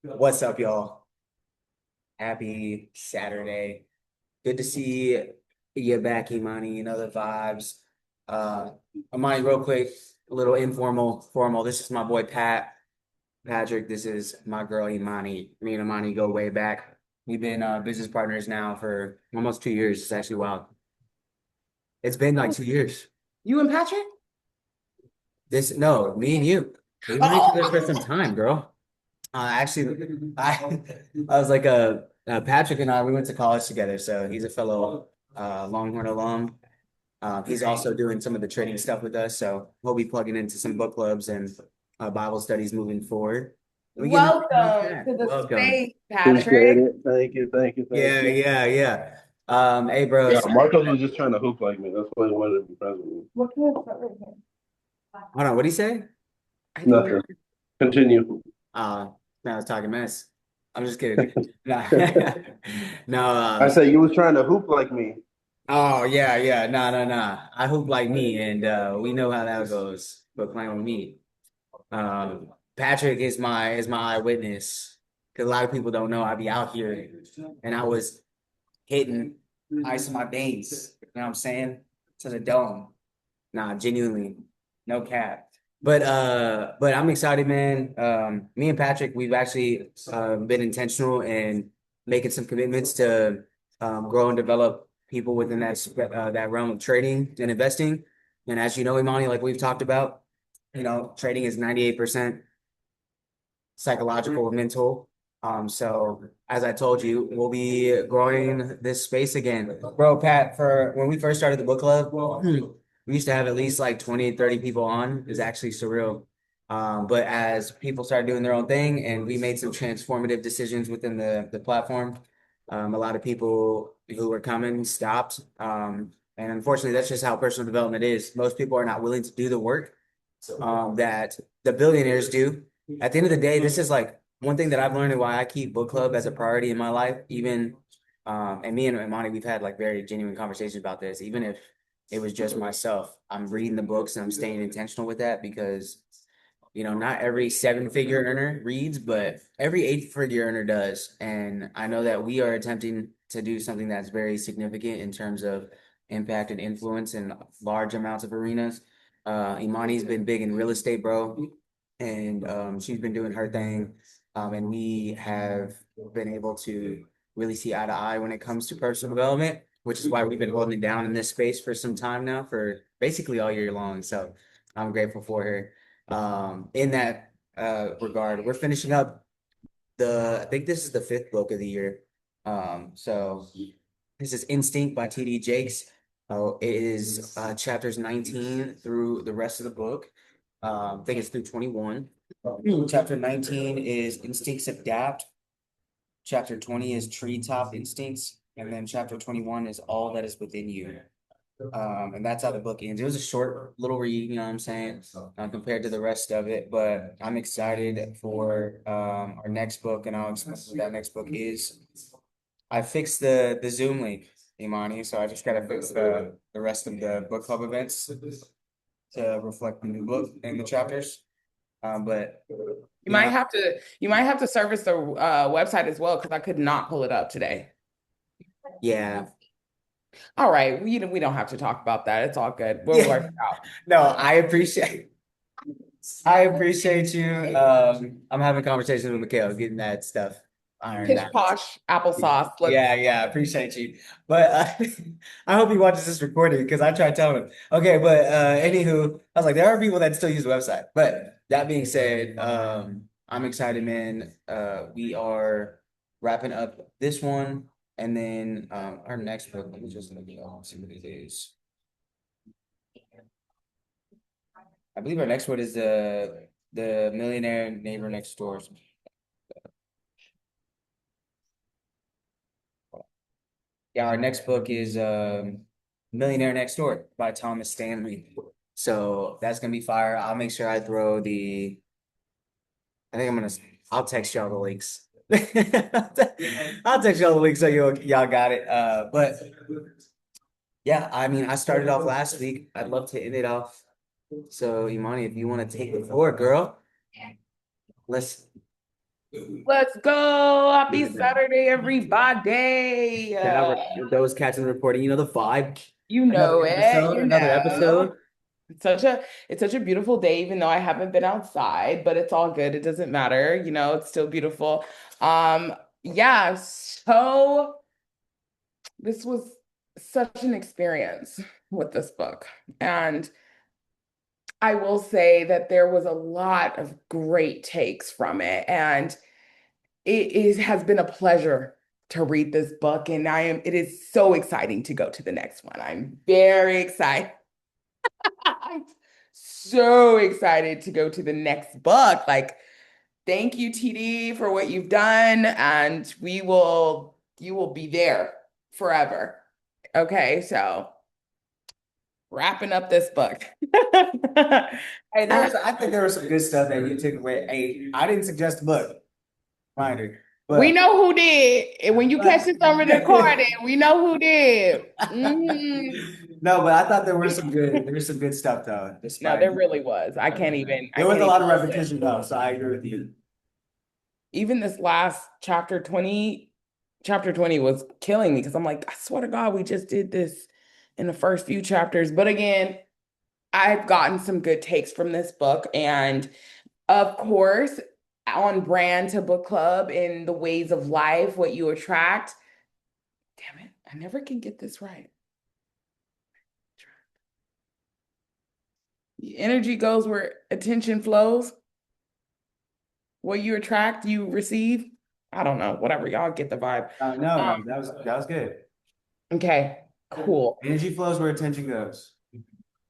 What's up, y'all? Happy Saturday. Good to see you back, Imani, and other vibes. Uh, Imani, real quick, a little informal, formal. This is my boy Patrick. This is my girl Imani. Me and Imani go way back. We've been business partners now for almost 2 years. It's actually wild. It's been like 2 years. You and Patrick? No, me and you. We've known each other for some time, girl. I was like Patrick and I we went to college together, so he's a fellow Longhorn alum. He's also doing some of the trading stuff with us, so we'll be plugging into some book clubs and Bible studies moving forward. We get Welcome to the welcome. space, Appreciate Patrick. it. Thank you. Thank you. Thank Yeah, you. yeah, yeah. Hey, bro. Yeah, Marcos was just trying to hoop like me. That's why he wanted to be friends with me. What can I put right here? Hold on. What do you say? I think Nothing. Continue. Uh, I was talking mess. I'm just kidding. No, no. I said you was trying to hoop like me. Oh yeah, yeah. No, no, no. I hoop like me, and we know how that goes. But playing with me, Patrick is my eyewitness. Because a lot of people don't know I be out here, and I was hitting ice in my veins. You know what I'm saying? To the dome. Nah, genuinely, no cap. But I'm excited, man. Me and Patrick, we've actually been intentional in making some commitments to grow and develop people within that realm of trading and investing. And as you know, Imani, like we've talked about, trading is 98% psychological and mental. So as I told you, we'll be growing this space again. Bro, Pat, for when we first started the book club, we used to have at least like 20, 30 people on. It's actually surreal. But as people started doing their own thing and we made some transformative decisions within the platform, a lot of people who were coming stopped. And unfortunately, that's just how personal development is. Most people are not willing to do the work that the billionaires do. At the end of the day, this is like one thing that I've learned and why I keep book club as a priority in my life. Even and me and Imani, we've had like very genuine conversations about this. Even if it was just myself, I'm reading the books and I'm staying intentional with that because not every seven-figure earner reads, but every eight-figure earner does. And I know that we are attempting to do something that's very significant in terms of impact and influence in large amounts of arenas. Imani's been big in real estate, bro, and she's been doing her thing. And we have been able to really see eye to eye when it comes to personal development, which is why we've been holding it down in this space for some time now, for basically all year long. So I'm grateful for her in that regard. We're finishing up I think this is the fifth book of the year. So this is Instinct by T.D. Jakes. Oh, it is chapters 19 through the rest of the book. I think it's through 21. Chapter 19 is Instincts Adapt. Chapter 20 is Treetop Instincts. And then chapter 21 is All That Is Within You. And that's how the book ends. It was a short little read, you know what I'm saying, compared to the rest of it. But I'm excited for our next book, and I'll explain what that next book is. I fixed the Zoom link, Imani, so I just gotta fix the rest of the book club events to reflect the new book and the chapters. But you might have to service the website as well because I could not pull it up today. yeah, All right, we don't have to talk about that. It's all good. We'll yeah. work it out. No, I appreciate you. I'm having conversations with Mikhail, getting that stuff ironed Pish out. posh applesauce. Yeah, yeah, appreciate you. But I hope he watches this recording because I tried telling him. Okay, but anywho, I was like, there are people that still use the website. But that being said, I'm excited, man. We are wrapping up this one, and then our next book. Let me just see what it is. I believe our next one is the Millionaire Neighbor Next Door. Yeah, our next book is Millionaire Next Door by Thomas Stanley. So that's gonna be fire. I'll make sure I throw the. I think I'm gonna. I'll text y'all the links. I'll text y'all the links so y'all got it. But yeah, I mean, I started off last week. I'd love to end it off. So Imani, if you want to take the floor, girl, let's Let's go. Happy Saturday, everybody. Those catching the recording, you know the vibe. You know it. You Another know. episode. It's such a beautiful day, even though I haven't been outside, but it's all good. It doesn't matter. It's still beautiful. Yeah, so this was such an experience with this book. And I will say that there was a lot of great takes from it. And has been a pleasure to read this book, and it is so exciting to go to the next one. I'm very excited. I'm so excited to go to the next book. Like, thank you, TD, for what you've done, and you will be there forever. Okay, so wrapping up this book. Hey, I think there was some good stuff that you took away. Hey, I didn't suggest the book, reminder, We but know who did. And when you catch but this over the recording, we know who did. Mhm. no, but I thought there was some good stuff though, No, despite there really was. I there was can't a even lot of repetition though, so I agree with you. even this last chapter 20 was killing me because I'm like, I swear to God, we just did this in the first few chapters. But again, I've gotten some good takes from this book. And of course, on brand to book club in the ways of life, what you attract. Damn it, I never can get this right. Energy goes where attention flows. What you attract, you receive. I don't know. Whatever. Y'all get the vibe. No, Um, that was good. okay, cool. Energy flows where attention goes.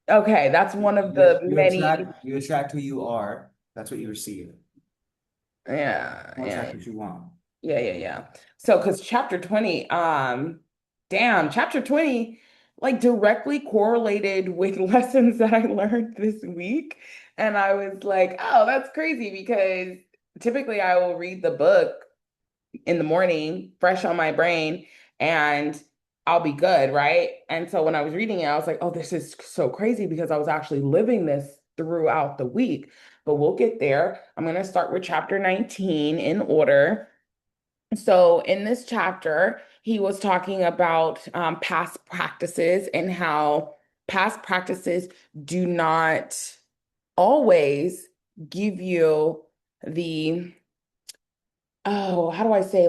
Okay, that's one of the many. You attract who you are. That's what you receive. Yeah, You yeah, attract what you want. yeah. So, because chapter 20, damn, chapter 20, like directly correlated with lessons that I learned this week. And I was like, oh, that's crazy because typically I will read the book in the morning, fresh on my brain, and I'll be good, right? And so when I was reading it, I was like, oh, this is so crazy because I was actually living this throughout the week. But we'll get there. I'm going to start with chapter 19 in order. So, in this chapter, he was talking about past practices and how past practices do not always give you the, oh, how do I say,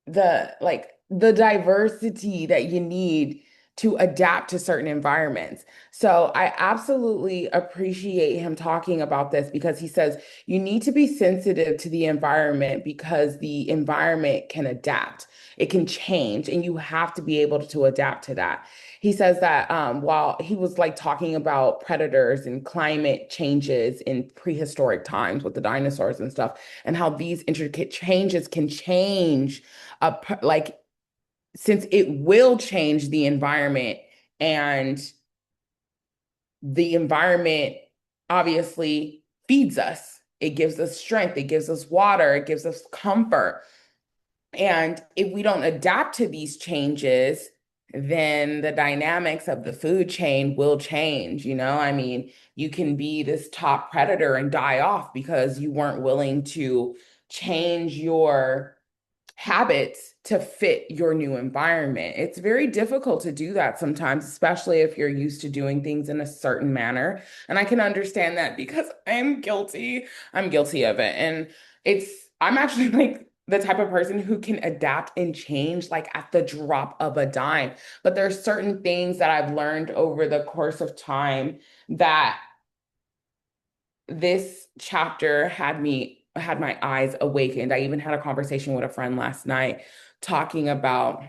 the diversity that you need to adapt to certain environments. So I absolutely appreciate him talking about this because he says you need to be sensitive to the environment because the environment can adapt. It can change and you have to be able to adapt to that. He says that while he was like talking about predators and climate changes in prehistoric times with the dinosaurs and stuff, and how these intricate changes can change like since it will change the environment and the environment obviously feeds us. It gives us strength, it gives us water, it gives us comfort. And if we don't adapt to these changes, then the dynamics of the food chain will change. I mean, you can be this top predator and die off because you weren't willing to change your habits to fit your new environment. It's very difficult to do that sometimes, especially if you're used to doing things in a certain manner. And I can understand that because I'm guilty. I'm guilty of it. And I'm actually like the type of person who can adapt and change like at the drop of a dime. But there's certain things that I've learned over the course of time that this chapter had my eyes awakened. I even had a conversation with a friend last night talking about,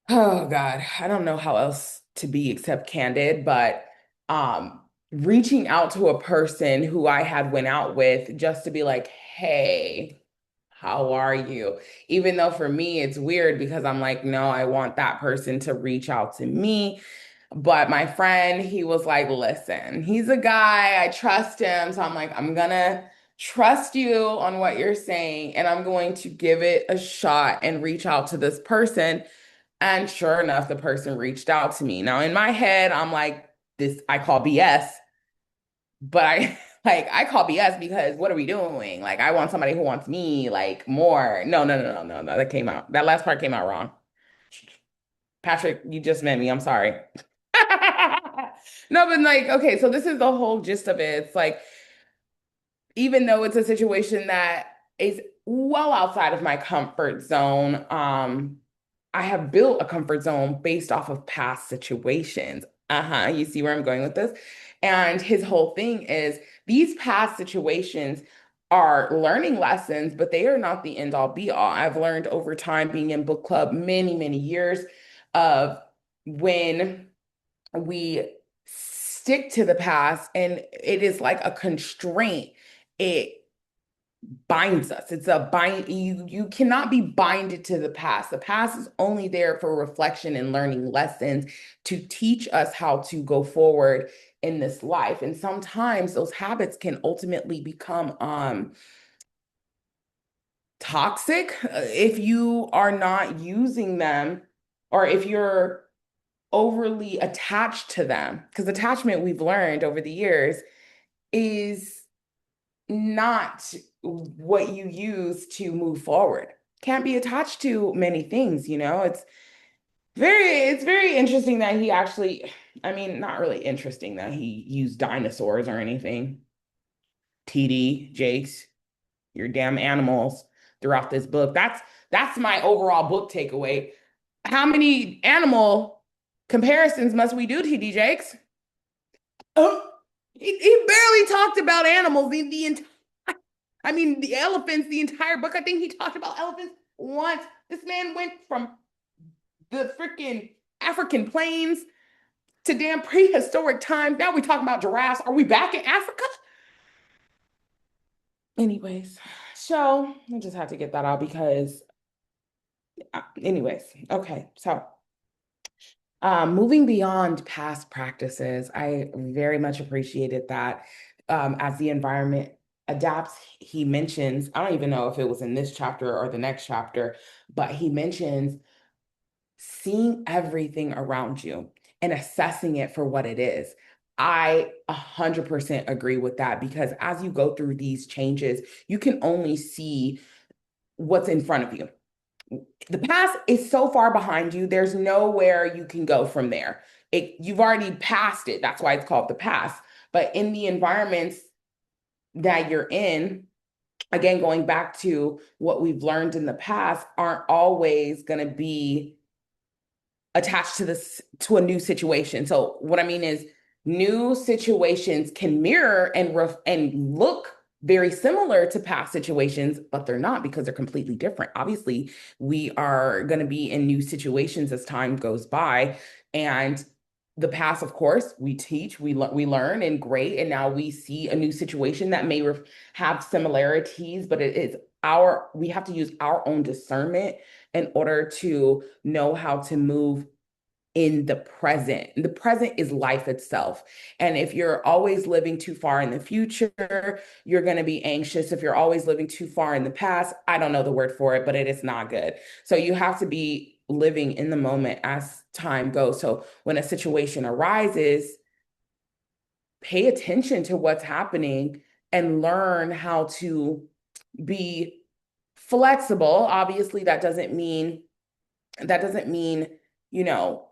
oh God, I don't know how else to be except candid, but reaching out to a person who I had went out with just to be like, hey, how are you? Even though for me it's weird because I'm like, no, I want that person to reach out to me. But my friend, he was like, listen, he's a guy, I trust him. So I'm like, I'm gonna trust you on what you're saying, and I'm going to give it a shot and reach out to this person. And sure enough, the person reached out to me. Now, in my head, I'm like, this I call BS, but Like I call BS because what are we doing? Like I want somebody who wants me like more. No, no, no, no, no, no. That came out. That last part came out wrong. Patrick, you just meant me. I'm sorry. No, but like, okay, so this is the whole gist of it. It's like, even though it's a situation that is well outside of my comfort zone, I have built a comfort zone based off of past situations. Uh-huh, you see where I'm going with this? And his whole thing is these past situations are learning lessons, but they are not the end all be all. I've learned over time being in book club many, many years of when we stick to the past and it is like a constraint. It binds us. It's a bind. You cannot be binded to the past. The past is only there for reflection and learning lessons to teach us how to go forward in this life. And sometimes those habits can ultimately become toxic if you are not using them or if you're overly attached to them. Because attachment, we've learned over the years, is not what you use to move forward. Can't be attached to many things, you know? It's very interesting that he actually, I mean, not really interesting that he used dinosaurs or anything. TD, Jakes, your damn animals throughout this book. That's my overall book takeaway. How many animal comparisons must we do, TD Jakes? Oh, he barely talked about animals the entire, I mean, the elephants, the entire book. I think he talked about elephants once. This man went from the freaking African plains to damn prehistoric times. Now we talking about giraffes. Are we back in Africa? Anyways, so I just had to get that out because, anyways, okay. So, moving beyond past practices, I very much appreciated that as the environment adapts, he mentions, I don't even know if it was in this chapter or the next chapter, but he mentions seeing everything around you and assessing it for what it is. I 100% agree with that because as you go through these changes, you can only see what's in front of you. The past is so far behind you, there's nowhere you can go from there. You've already passed it. That's why it's called the past. But in the environments that you're in, again, going back to what we've learned in the past, aren't always going to be attached to this to a new situation. So what I mean is new situations can mirror and look very similar to past situations, but they're not because they're completely different. Obviously, we are going to be in new situations as time goes by, and the past, of course, we teach, we learn, and great. And now we see a new situation that may have similarities, but it is we have to use our own discernment in order to know how to move in the present. The present is life itself. And if you're always living too far in the future, you're going to be anxious. If you're always living too far in the past, I don't know the word for it, but it is not good. So you have to be living in the moment as time goes. So when a situation arises, pay attention to what's happening and learn how to be flexible. Obviously, that doesn't mean, you know,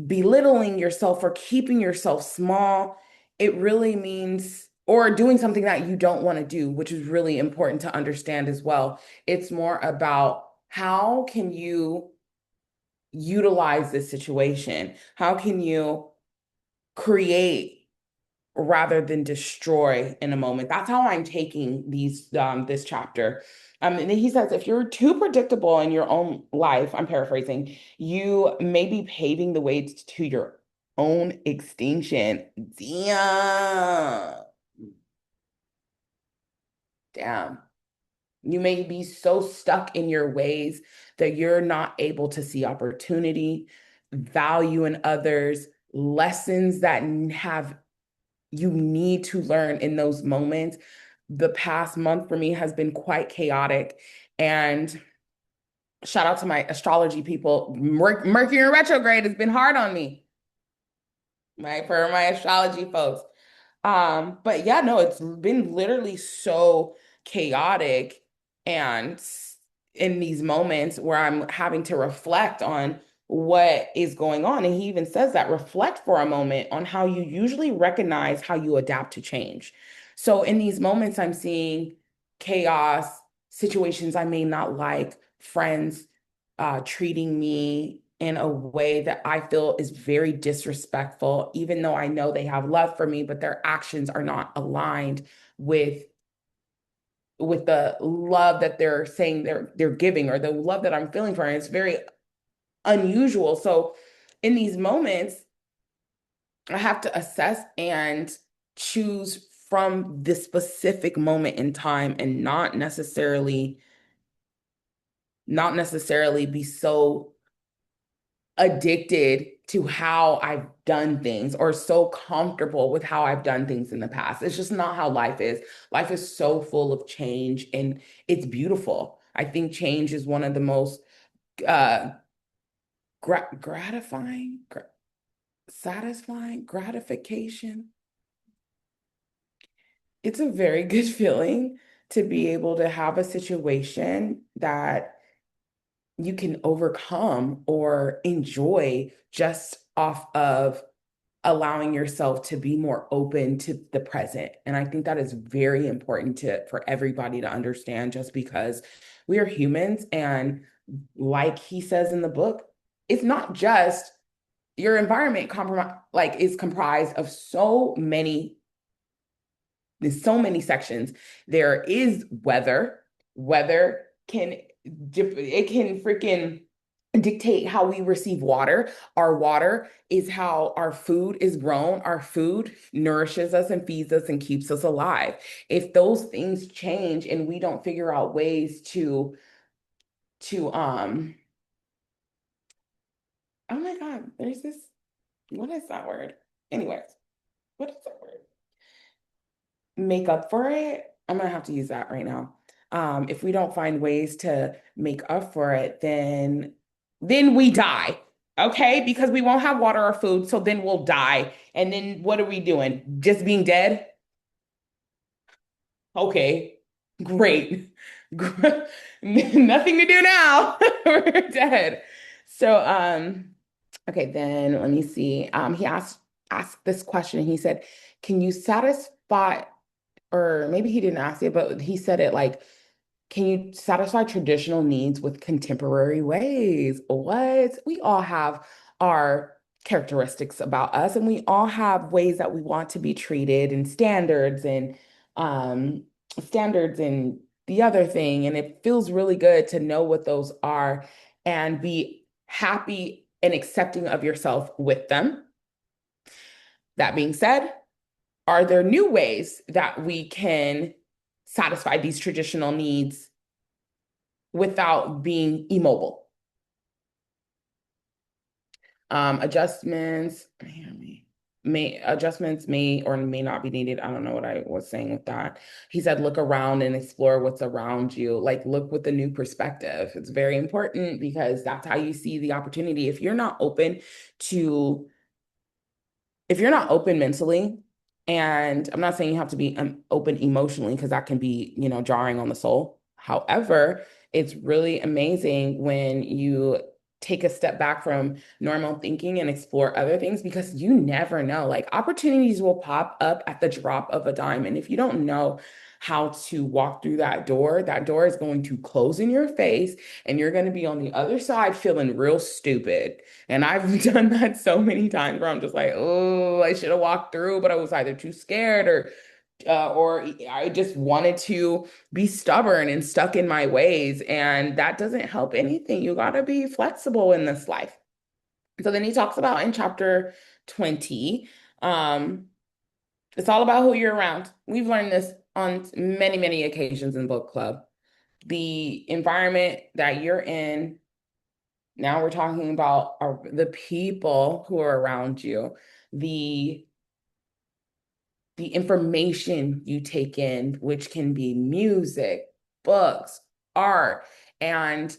belittling yourself or keeping yourself small. It really means, or doing something that you don't want to do, which is really important to understand as well. It's more about how can you utilize this situation? How can you create rather than destroy in a moment? That's how I'm taking this chapter. And then he says, if you're too predictable in your own life, I'm paraphrasing, you may be paving the way to your own extinction. Damn. Damn. You may be so stuck in your ways that you're not able to see opportunity, value in others, lessons that have you need to learn in those moments. The past month for me has been quite chaotic. And shout out to my astrology people. Mercury in retrograde has been hard on me, right? For my astrology folks. But yeah, no, it's been literally so chaotic and in these moments where I'm having to reflect on what is going on. And he even says that reflect for a moment on how you usually recognize how you adapt to change. So in these moments, I'm seeing chaos, situations I may not like, friends treating me in a way that I feel is very disrespectful, even though I know they have love for me, but their actions are not aligned with the love that they're saying they're giving or the love that I'm feeling for. And it's very unusual. So in these moments, I have to assess and choose from this specific moment in time and not necessarily be so addicted to how I've done things or so comfortable with how I've done things in the past. It's just not how life is. Life is so full of change and it's beautiful. I think change is one of the most uh gratifying, satisfying, gratification. It's a very good feeling to be able to have a situation that you can overcome or enjoy just off of allowing yourself to be more open to the present. And I think that is very important for everybody to understand just because we are humans. And like he says in the book, it's not just your environment is comprised of there's so many sections. There is weather. Weather can it can freaking dictate how we receive water. Our water is how our food is grown. Our food nourishes us and feeds us and keeps us alive. If those things change and we don't figure out ways to oh my God, there's this, what is that word? Anyways, what is that word? Make up for it. I'm gonna have to use that right now. If we don't find ways to make up for it, then we die. Okay, because we won't have water or food, so then we'll die. And then what are we doing? Just being dead? Okay, great. Nothing to do now. We're dead. So, okay, then let me see. He asked this question. He said, "Can you satisfy?" Or maybe he didn't ask it, but he said it like, can you satisfy traditional needs with contemporary ways? What? We all have our characteristics about us, and we all have ways that we want to be treated and um standards and the other thing. And it feels really good to know what those are and be happy and accepting of yourself with them. That being said, are there new ways that we can satisfy these traditional needs without being immobile? Adjustments may or may not be needed. I don't know what I was saying with that. He said, look around and explore what's around you. Like, look with a new perspective. It's very important because that's how you see the opportunity. If you're not open mentally, and I'm not saying you have to be open emotionally because that can be, jarring on the soul. However, it's really amazing when you take a step back from normal thinking and explore other things because you never know. Like opportunities will pop up at the drop of a dime. And if you don't know how to walk through that door is going to close in your face and you're going to be on the other side feeling real stupid. And I've done that so many times where I'm just like, oh, I should have walked through, but I was either too scared or I just wanted to be stubborn and stuck in my ways. And that doesn't help anything. You got to be flexible in this life. So then he talks about in chapter 20, um, it's all about who you're around. We've learned this on many, many occasions in book club. The environment that you're in. Now we're talking about the people who are around you, the the information you take in, which can be music, books, art, and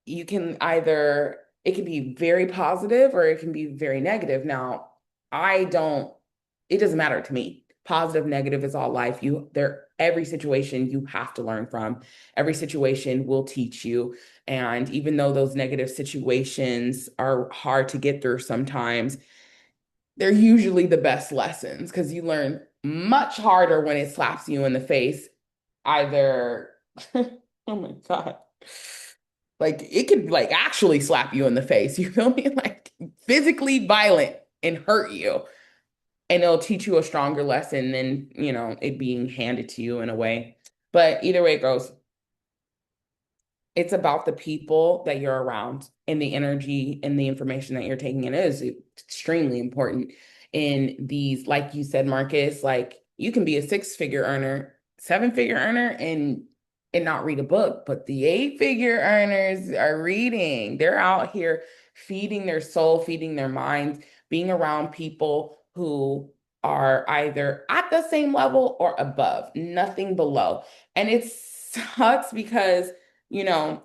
you can either it can be very positive or it can be very negative. Now, I don't it doesn't matter to me. Positive, negative is all life. Every situation you have to learn from. Every situation will teach you. And even though those negative situations are hard to get through sometimes, they're usually the best lessons because you learn much harder when it slaps you in the face. Either, oh my God, like it could like actually slap you in the face. You feel me? Like physically violent and hurt you. And it'll teach you a stronger lesson than, it being handed to you in a way. But either way it goes, it's about the people that you're around and the energy and the information that you're taking in is extremely important in these, like you said, Marcus, like you can be a six-figure earner, seven-figure earner and not read a book, but the eight-figure earners are reading. They're out here feeding their soul, feeding their minds, being around people who are either at the same level or above, nothing below. And it sucks because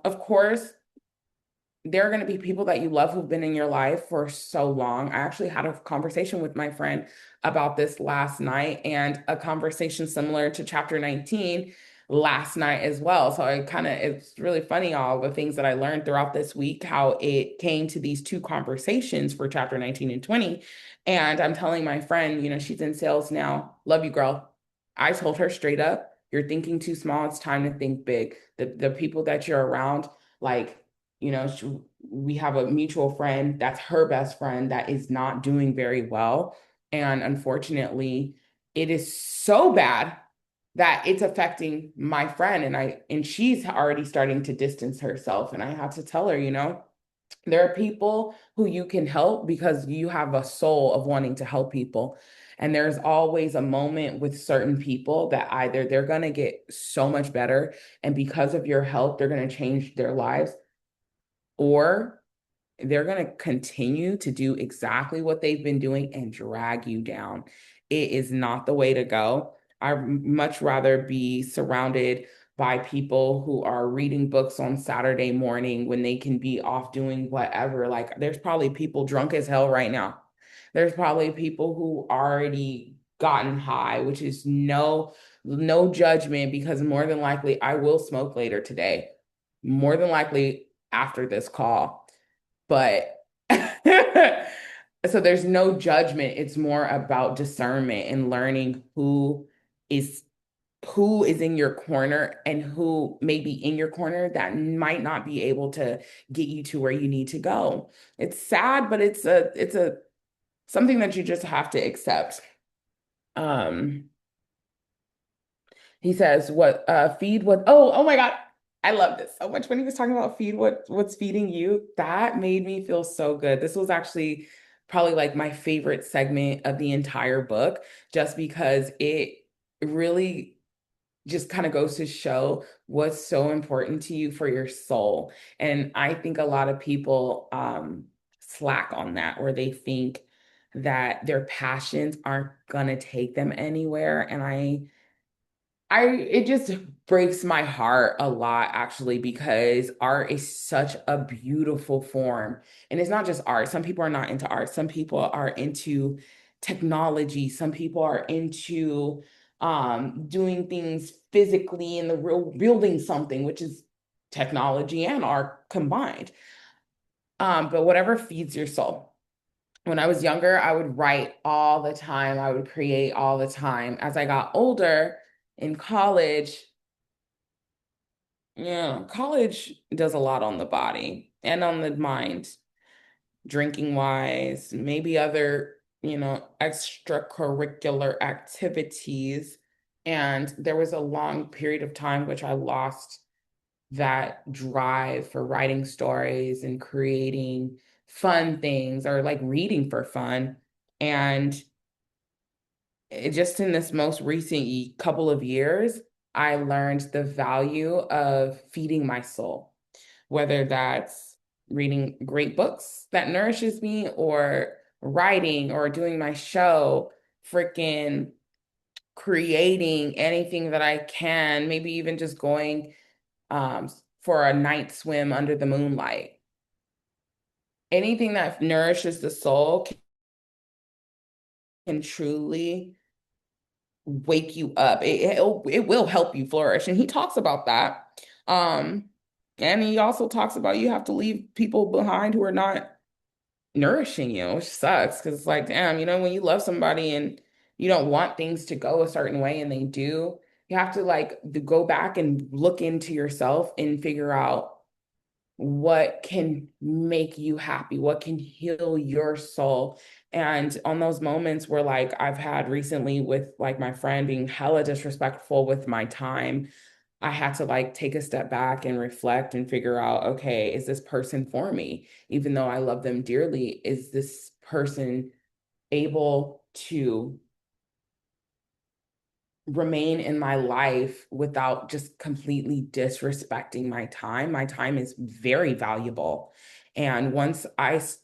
of course, there are going to be people that you love who've been in your life for so long. I actually had a conversation with my friend about this last night and a conversation similar to chapter 19 last night as well. So it's really funny, all the things that I learned throughout this week, how it came to these two conversations for chapter 19 and 20. And I'm telling my friend, she's in sales now. Love you, girl. I told her straight up, you're thinking too small. It's time to think big. The people that you're around, like, we have a mutual friend that's her best friend that is not doing very well. And unfortunately, it is so bad that it's affecting my friend. And she's already starting to distance herself. And I had to tell her, there are people who you can help because you have a soul of wanting to help people. And there's always a moment with certain people that either they're going to get so much better, and because of your help, they're going to change their lives, or they're going to continue to do exactly what they've been doing and drag you down. It is not the way to go. I'd much rather be surrounded by people who are reading books on Saturday morning when they can be off doing whatever. Like, there's probably people drunk as hell right now. There's probably people who already gotten high, which is no judgment, because more than likely I will smoke later today. More than likely after this call. But so there's no judgment. It's more about discernment and learning is who is in your corner and who may be in your corner that might not be able to get you to where you need to go. It's sad, but it's a something that you just have to accept. Um, he says, what feed what oh my God. I love this so much. When he was talking about feed what's feeding you, that made me feel so good. This was actually probably like my favorite segment of the entire book, just because it really just kind of goes to show what's so important to you for your soul. And I think a lot of people slack on that, where they think that their passions aren't gonna take them anywhere. And it just breaks my heart a lot, actually, because art is such a beautiful form. And it's not just art. Some people are not into art. Some people are into technology. Some people are into doing things physically in the real, building something, which is technology and art combined. But whatever feeds your soul. When I was younger, I would write all the time. I would create all the time. As I got older in college, yeah, college does a lot on the body and on the mind, drinking wise, maybe other, extracurricular activities. And there was a long period of time which I lost that drive for writing stories and creating fun things, or like reading for fun. And just in this most recent couple of years, I learned the value of feeding my soul, whether that's reading great books that nourishes me, or writing, or doing my show, freaking creating anything that I can, maybe even just going for a night swim under the moonlight. Anything that nourishes the soul can truly wake you up. It will help you flourish. And he talks about that. And he also talks about you have to leave people behind who are not nourishing you, which sucks because it's like, damn, when you love somebody and you don't want things to go a certain way and they do, you have to like go back and look into yourself and figure out what can make you happy, what can heal your soul. And on those moments where like I've had recently with like my friend being hella disrespectful with my time, I had to like take a step back and reflect and figure out, okay, is this person for me? Even though I love them dearly, is this person able to remain in my life without just completely disrespecting my time? My time is very valuable. And once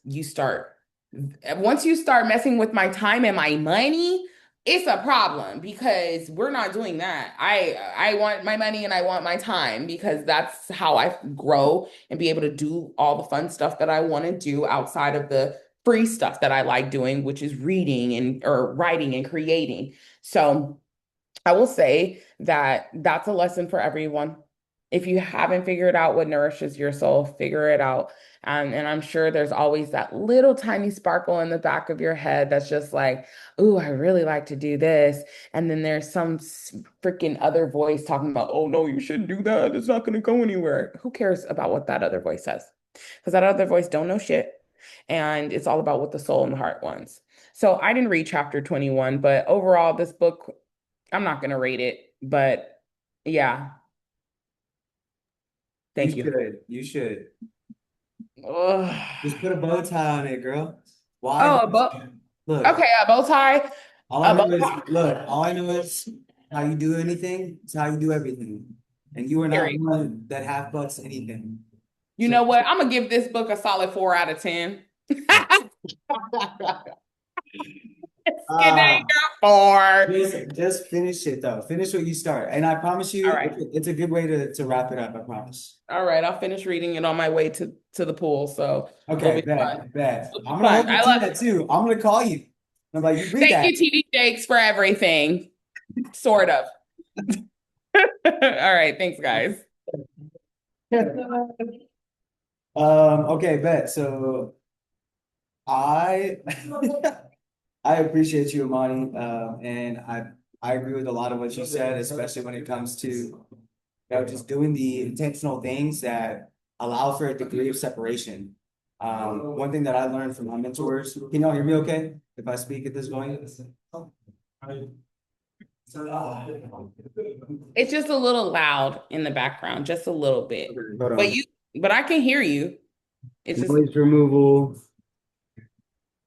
you start messing with my time and my money, it's a problem because we're not doing that. I want my money and I want my time because that's how I grow and be able to do all the fun stuff that I want to do outside of the free stuff that I like doing, which is reading and or writing and creating. So I will say that that's a lesson for everyone. If you haven't figured out what nourishes your soul, figure it out. And I'm sure there's always that little tiny sparkle in the back of your head that's just like, ooh, I really like to do this. And then there's some freaking other voice talking about, oh, no, you shouldn't do that. It's not going to go anywhere. Who cares about what that other voice says? Because that other voice don't know shit. And it's all about what the soul and the heart wants. So I didn't read chapter 21, but overall, this book I'm not gonna rate it, but yeah, You thank you. should. You should. Ugh. Just put a bow tie on it, girl. Why? Oh, a bow. Look, Okay, a bow tie. all I A know bow is, tie. look, all I know is how you do anything, it's how you do everything. And you are not Period. one that half bucks anything. You So know what? I'm gonna give this book a solid 4 out of 10. Let's give it ah, a 4. just finish it though. Finish what you start. And I promise you, All right. it's a good way to wrap it up, I promise. All right. I'll finish reading it on my way to the pool. So it'll Okay, be fun. bet, bet. It'll be I'm gonna fun. hold you I to love that too. I'm gonna call you. I'm like, you read thank that. you, TD Jakes, for everything. Sort of. All right. Thanks, guys. Okay, bet. So I I appreciate you, Amani. And I agree with a lot of what you said, especially when it comes to just doing the intentional things that allow for a degree of separation. One thing that I learned from my mentors, can y'all hear me okay? If I speak at this point? It's just a little loud in the background, just a little bit. Hold But on. you, but I can hear you. It's just Noise removal,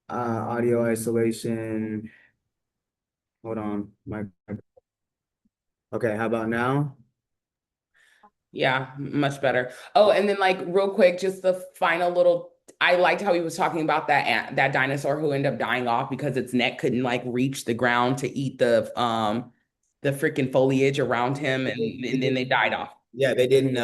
audio isolation. Hold on. Okay, how about now? yeah, much better. Oh, and then like real quick, just the final little. I liked how he was talking about that dinosaur who ended up dying off because its neck couldn't like reach the ground to eat the freaking foliage around him, and then they died off. Yeah, they didn't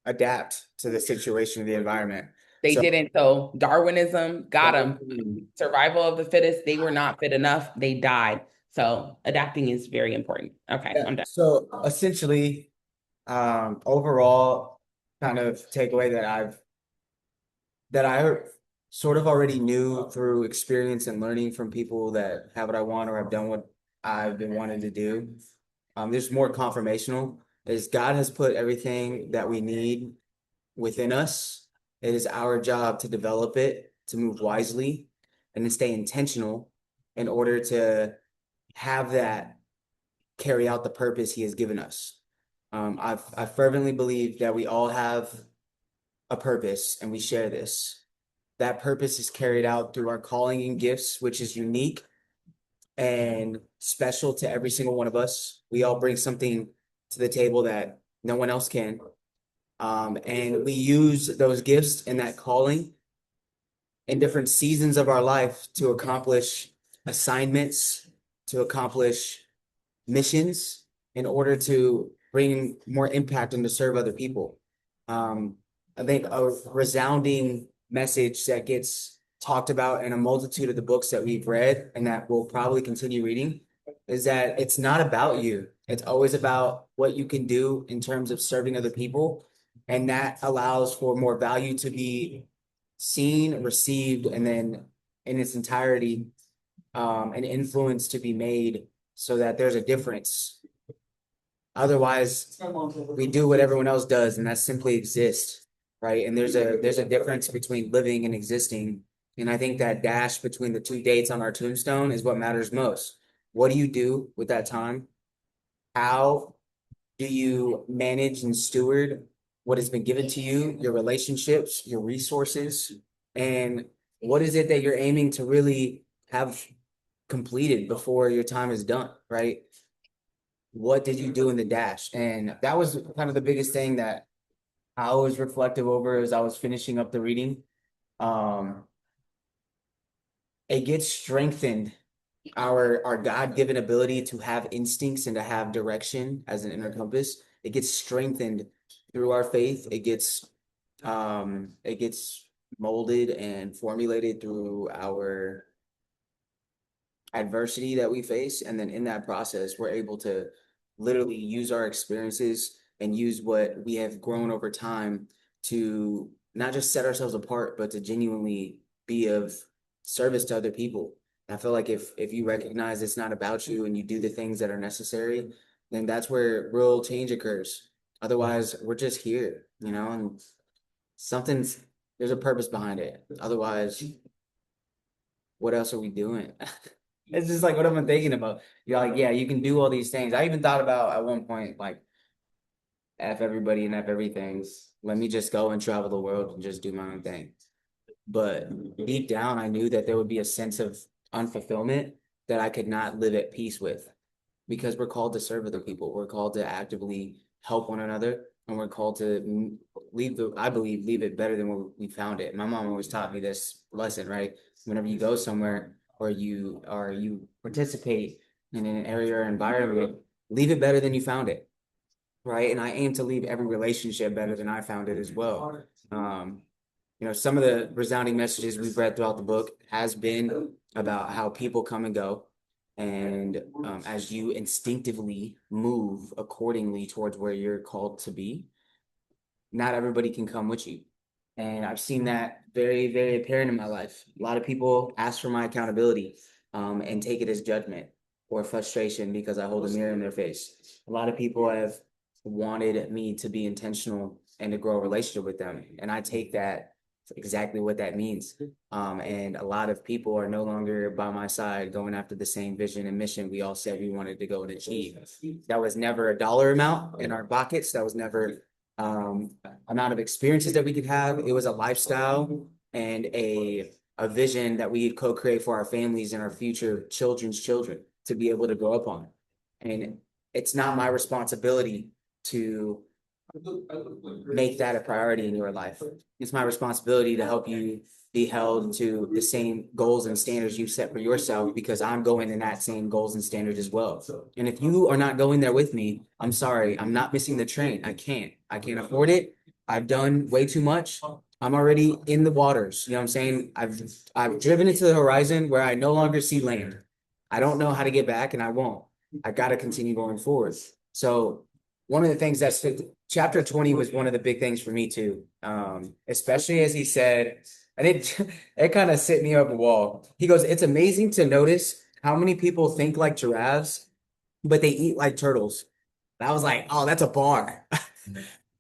adapt to the situation of the environment. They So didn't. So Darwinism got them. Survival of the fittest. They were not fit enough. They died. So adapting is very important. Okay, yeah, I'm done. so essentially, overall kind of takeaway that I sort of already knew through experience and learning from people that have what I want or have done what I've been wanting to do. There's more confirmational is God has put everything that we need within us. It is our job to develop it, to move wisely, and to stay intentional in order to have that carry out the purpose He has given us. I fervently believe that we all have a purpose and we share this. That purpose is carried out through our calling and gifts, which is unique and special to every single one of us. We all bring something to the table that no one else can. And we use those gifts and that calling in different seasons of our life to accomplish assignments, to accomplish missions in order to bring more impact and to serve other people. I think a resounding message that gets talked about in a multitude of the books that we've read and that we'll probably continue reading is that it's not about you. It's always about what you can do in terms of serving other people. And that allows for more value to be seen, received, and then in its entirety, an influence to be made so that there's a difference. Otherwise, we do what everyone else does, and that's simply exist, right? And there's a difference between living and existing. And I think that dash between the two dates on our tombstone is what matters most. What do you do with that time? How do you manage and steward what has been given to you, your relationships, your resources, and what is it that you're aiming to really have completed before your time is done, right? What did you do in the dash? And that was kind of the biggest thing that I was reflective over as I was finishing up the reading. Um, it gets strengthened, our God-given ability to have instincts and to have direction as an inner compass. It gets strengthened through our faith. It gets molded and formulated through our adversity that we face. And then in that process, we're able to literally use our experiences and use what we have grown over time to not just set ourselves apart, but to genuinely be of service to other people. And I feel like if you recognize it's not about you and you do the things that are necessary, then that's where real change occurs. Otherwise, we're just here, and something's there's a purpose behind it. Otherwise, what else are we doing? It's just like what am I thinking about? You're like, yeah, you can do all these things. I even thought about at one point, like, F everybody and F everything's. Let me just go and travel the world and just do my own thing. But deep down, I knew that there would be a sense of unfulfillment that I could not live at peace with because we're called to serve other people. We're called to actively help one another. And we're called to I believe, leave it better than we found it. My mom always taught me this lesson, right? Whenever you go somewhere or you participate in an area or environment, leave it better than you found it, right? And I aim to leave every relationship better than I found it as well. Some of the resounding messages we've read throughout the book has been about how people come and go. And as you instinctively move accordingly towards where you're called to be, not everybody can come with you. And I've seen that very, very apparent in my life. A lot of people ask for my accountability and take it as judgment or frustration because I hold a mirror in their face. A lot of people have wanted me to be intentional and to grow a relationship with them. And I take that exactly what that means. And a lot of people are no longer by my side going after the same vision and mission we all said we wanted to go and achieve. That was never a dollar amount in our pockets. That was never amount of experiences that we could have. It was a lifestyle and a vision that we co-create for our families and our future children's children to be able to grow up on. And it's not my responsibility to make that a priority in your life. It's my responsibility to help you be held to the same goals and standards you set for yourself because I'm going in that same goals and standards as well. And if you are not going there with me, I'm sorry, I'm not missing the train. I can't afford it. I've done way too much. I'm already in the waters. You know what I'm saying? I've driven into the horizon where I no longer see land. I don't know how to get back and I won't. I got to continue going forward. So one of the things that's chapter 20 was one of the big things for me too. Especially as he said, and it kind of set me up a wall. He goes, it's amazing to notice how many people think like giraffes, but they eat like turtles. And I was like, oh, that's a bar.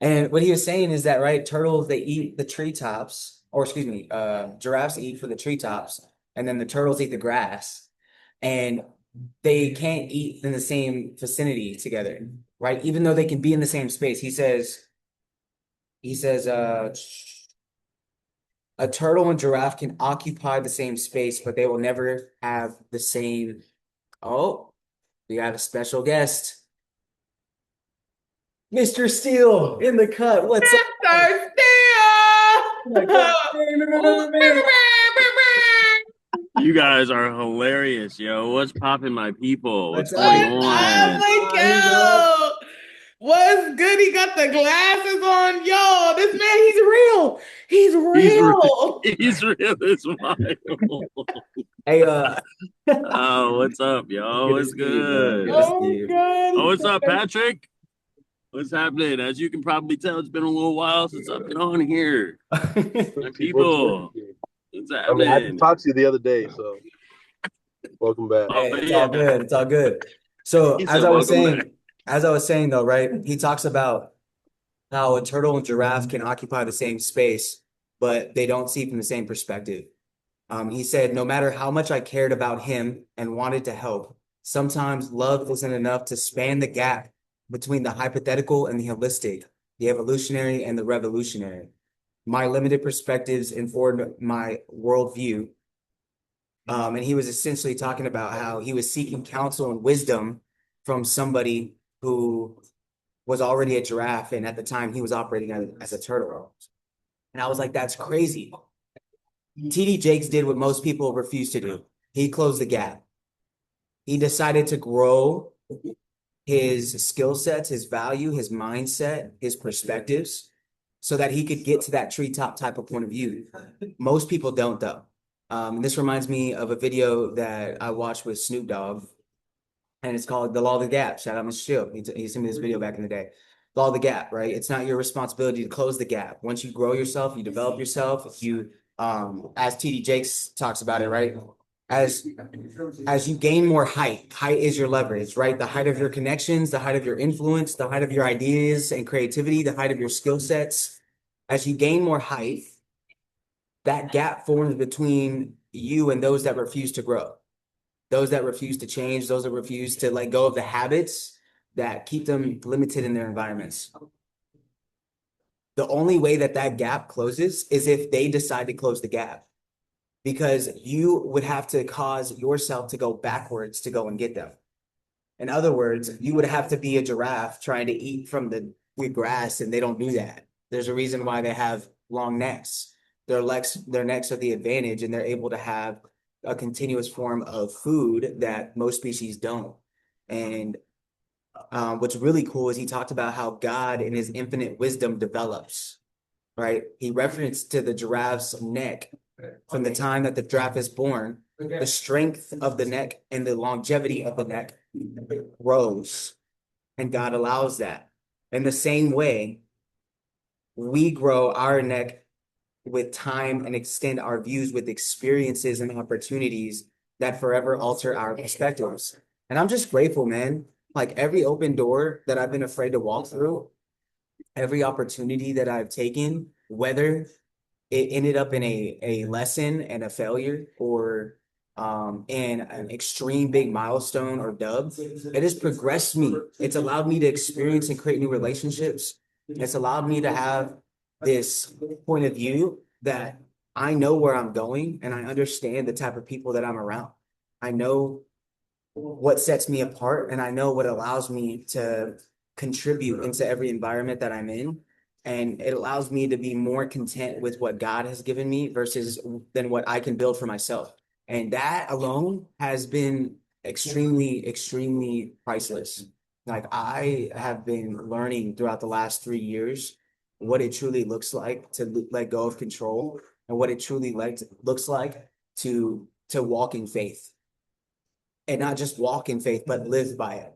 And what he was saying is that, right, turtles, they eat the treetops, or excuse me, giraffes eat for the treetops, and then the turtles eat the grass. And they can't eat in the same vicinity together, right? Even though they can be in the same space. He says, a turtle and giraffe can occupy the same space, but they will never have the same. Oh, we got a special guest. Mr. Steele in the cut. What's up? Mr. You guys are hilarious, yo. What's popping, my people? What's What's going up? on? What's good? He got the glasses on. Yo, this man, he's real. He's He's real. real. He's real as wild. Hey, Oh, what's up, yo? good to What's see you, bro. good? Good to see Oh you. Oh, what's God. up, Patrick? What's happening? As you can probably tell, it's been a little while since I've been on here. My people, what's I mean, I just happening? talked to you the other day, so welcome back. Oh, Hey, it's all yeah. good. It's all good. So He said, welcome back. as I was saying though, right? He talks about how a turtle and giraffe can occupy the same space, but they don't see from the same perspective. He said, no matter how much I cared about him and wanted to help, sometimes love isn't enough to span the gap between the hypothetical and the holistic, the evolutionary and the revolutionary. My limited perspectives informed my worldview. And he was essentially talking about how he was seeking counsel and wisdom from somebody who was already a giraffe, and at the time he was operating as a turtle. And I was like, that's crazy. TD Jakes did what most people refuse to do. He closed the gap. He decided to grow his skill sets, his value, his mindset, his perspectives, so that he could get to that treetop type of point of view. Most people don't, though. This reminds me of a video that I watched with Snoop Dogg, and it's called The Law of the Gap. Shout out Mr. Shield. He sent me this video back in the day. Law of the Gap, right? It's not your responsibility to close the gap. Once you grow yourself, you develop yourself, you as TD Jakes talks about it, right? As as you gain more height, height is your leverage, right? The height of your connections, the height of your influence, the height of your ideas and creativity, the height of your skill sets. As you gain more height, that gap forms between you and those that refuse to grow, those that refuse to change, those that refuse to let go of the habits that keep them limited in their environments. The only way that that gap closes is if they decide to close the gap, because you would have to cause yourself to go backwards to go and get them. In other words, you would have to be a giraffe trying to eat from the grass, and they don't do that. There's a reason why they have long necks. Their necks are the advantage, and they're able to have a continuous form of food that most species don't. And what's really cool is he talked about how God in his infinite wisdom develops, right? He referenced to the giraffe's neck from the time that the giraffe is born, the strength of the neck and the longevity of the neck grows, and God allows that. In the same way, we grow our neck with time and extend our views with experiences and opportunities that forever alter our perspectives. And I'm just grateful, man. Like every open door that I've been afraid to walk through, every opportunity that I've taken, whether it ended up in a lesson and a failure, or in an extreme big milestone or dub, it has progressed me. It's allowed me to experience and create new relationships. It's allowed me to have this point of view that I know where I'm going, and I understand the type of people that I'm around. I know what sets me apart, and I know what allows me to contribute into every environment that I'm in. And it allows me to be more content with what God has given me versus than what I can build for myself. And that alone has been extremely, extremely priceless. Like I have been learning throughout the last 3 years what it truly looks like to let go of control, and what it truly looks like to walk in faith, and not just walk in faith, but live by it,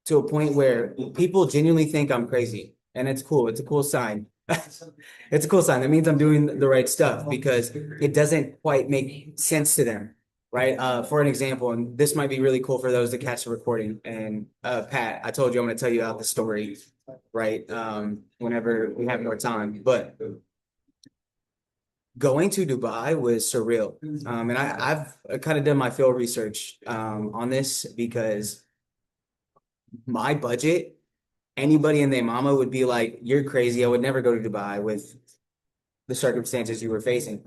to a point where people genuinely think I'm crazy. And it's cool. It's a cool sign. It's a cool sign. That means I'm doing the right stuff, because it doesn't quite make sense to them. Right. For an example, and this might be really cool for those that catch the recording. And Pat, I told you I'm going to tell you about the story, right? Whenever we have more time. But going to Dubai was surreal. And I've kind of done my field research on this, because my budget, anybody and their mama would be like, you're crazy. I would never go to Dubai with the circumstances you were facing.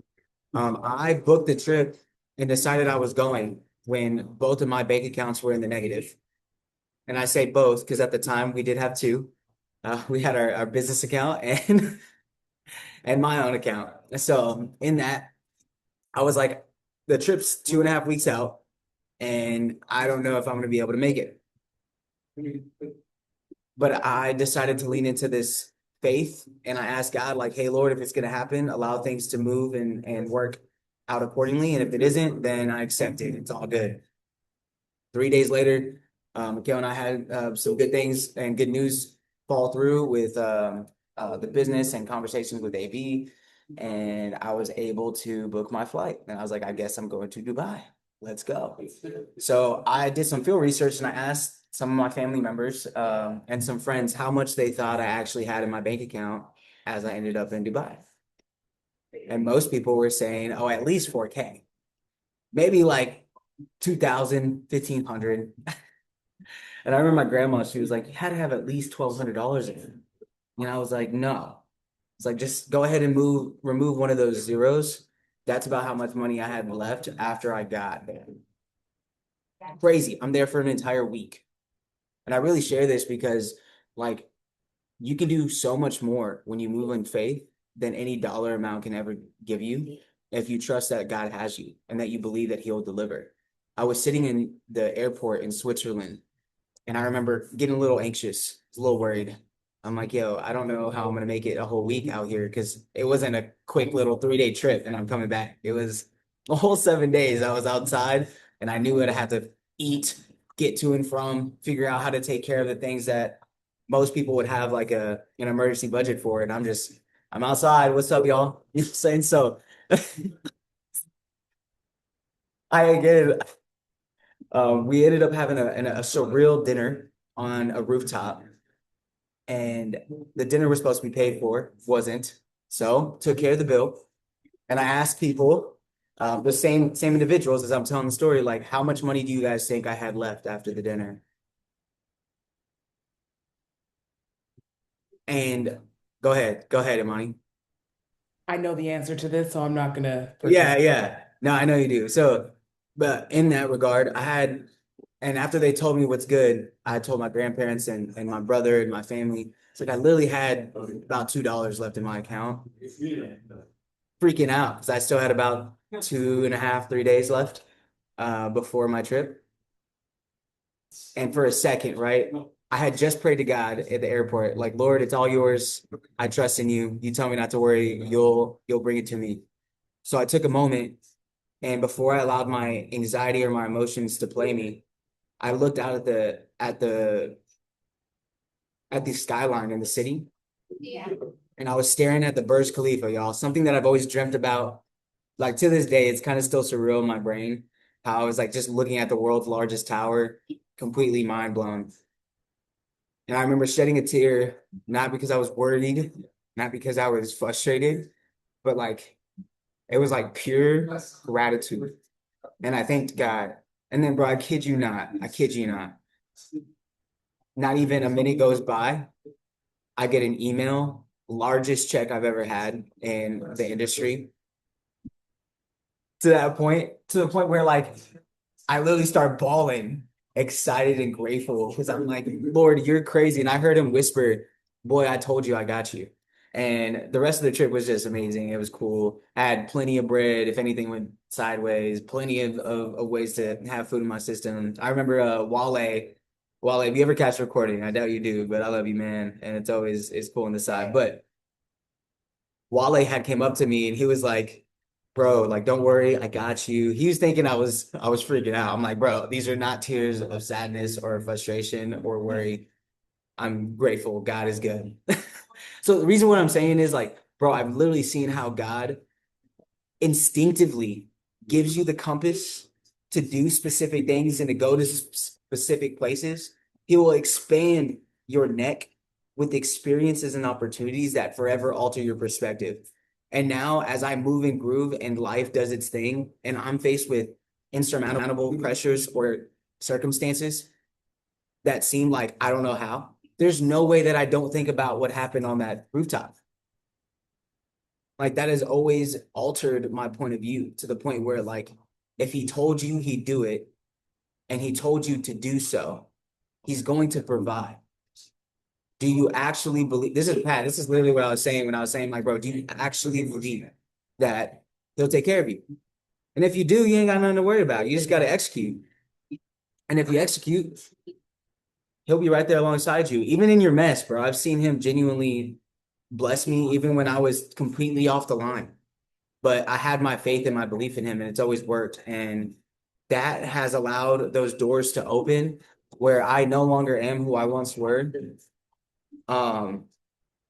I booked the trip and decided I was going when both of my bank accounts were in the negative. And I say both because at the time we did have two. We had our business account and and my own account. So in that, I was like, the trip's 2.5 weeks out, and I don't know if I'm going to be able to make it. But I decided to lean into this faith and I asked God, like, hey, Lord, if it's going to happen, allow things to move and work out accordingly. And if it isn't, then I accept it. It's all good. 3 days later, Mikhail and I had some good things and good news fall through with the business and conversations with AB. And I was able to book my flight. And I was like, I guess I'm going to Dubai. Let's go. So I did some field research and I asked some of my family members and some friends how much they thought I actually had in my bank account as I ended up in Dubai. And most people were saying, oh, at least 4K, maybe like 2,000, 1,500. And I remember my grandma, she was like, you had to have at least $1,200 in it. And I was like, no. It's like, just go ahead and remove one of those zeros. That's about how much money I had left after I got there. Crazy. I'm there for an entire week. And I really share this because, like, you can do so much more when you move in faith than any dollar amount can ever give you if you trust that God has you and that you believe that he'll deliver. I was sitting in the airport in Switzerland and I remember getting a little anxious, a little worried. I'm like, yo, I don't know how I'm gonna make it a whole week out here because it wasn't a quick little 3 day trip and I'm coming back. It was a whole 7 days. I was outside and I knew I'd have to eat, get to and from, figure out how to take care of the things that most people would have like an emergency budget for. And I'm outside. What's up, y'all? You know what I'm saying? So I again, we ended up having a surreal dinner on a rooftop. And the dinner was supposed to be paid for, wasn't. So took care of the bill. And I asked people, the same individuals as I'm telling the story, like, how much money do you guys think I had left after the dinner? And go ahead, Imani. I know the answer to this, so I'm not gonna Yeah, pretend. yeah. No, I know you do. So, but in that regard, and after they told me what's good, I told my grandparents and my brother and my family, it's like I literally had about $2 left in my account, freaking out because I still had about 2.5, 3 days left before my trip. And for a second, right, I had just prayed to God at the airport, like, Lord, it's all yours. I trust in you. You tell me not to worry. You'll bring it to me. So I took a moment, and before I allowed my anxiety or my emotions to play me, I looked out at the skyline in the city, and I was staring at the Burj Khalifa, y'all. Something that I've always dreamt about. Like to this day, it's kind of still surreal in my brain. How I was like just looking at the world's largest tower, completely mind blown. And I remember shedding a tear, not because I was worried, not because I was frustrated, but like it was like pure gratitude. And I thanked God. And then, bro, I kid you not even a minute goes by, I get an email, largest check I've ever had in the industry. To the point where like I literally start bawling, excited and grateful because I'm like, Lord, you're crazy. And I heard him whisper, boy, I told you I got you. And the rest of the trip was just amazing. It was cool. I had plenty of bread if anything went sideways, plenty of ways to have food in my system. I remember Wale, if you ever catch a recording, I doubt you do, but I love you, man. And it's cool on the side. But Wale had came up to me and he was like, bro, like, don't worry, I got you. He was thinking I was freaking out. I'm like, bro, these are not tears of sadness or frustration or worry. I'm grateful. God is good. So the reason what I'm saying is like, bro, I've literally seen how God instinctively gives you the compass to do specific things and to go to specific places. He will expand your neck with experiences and opportunities that forever alter your perspective. And now, as I move and groove and life does its thing, and I'm faced with insurmountable pressures or circumstances that seem like I don't know how, there's no way that I don't think about what happened on that rooftop. Like that has always altered my point of view to the point where, like, if he told you he'd do it and he told you to do so, he's going to provide. Do you actually believe this is Pat? This is literally what I was saying when I was saying, like, bro, do you actually believe that he'll take care of you? And if you do, you ain't got nothing to worry about. You just got to execute. And if you execute, he'll be right there alongside you, even in your mess, bro. I've seen him genuinely blessed me even when I was completely off the line. But I had my faith and my belief in him, and it's always worked. And that has allowed those doors to open where I no longer am who I once were. Um,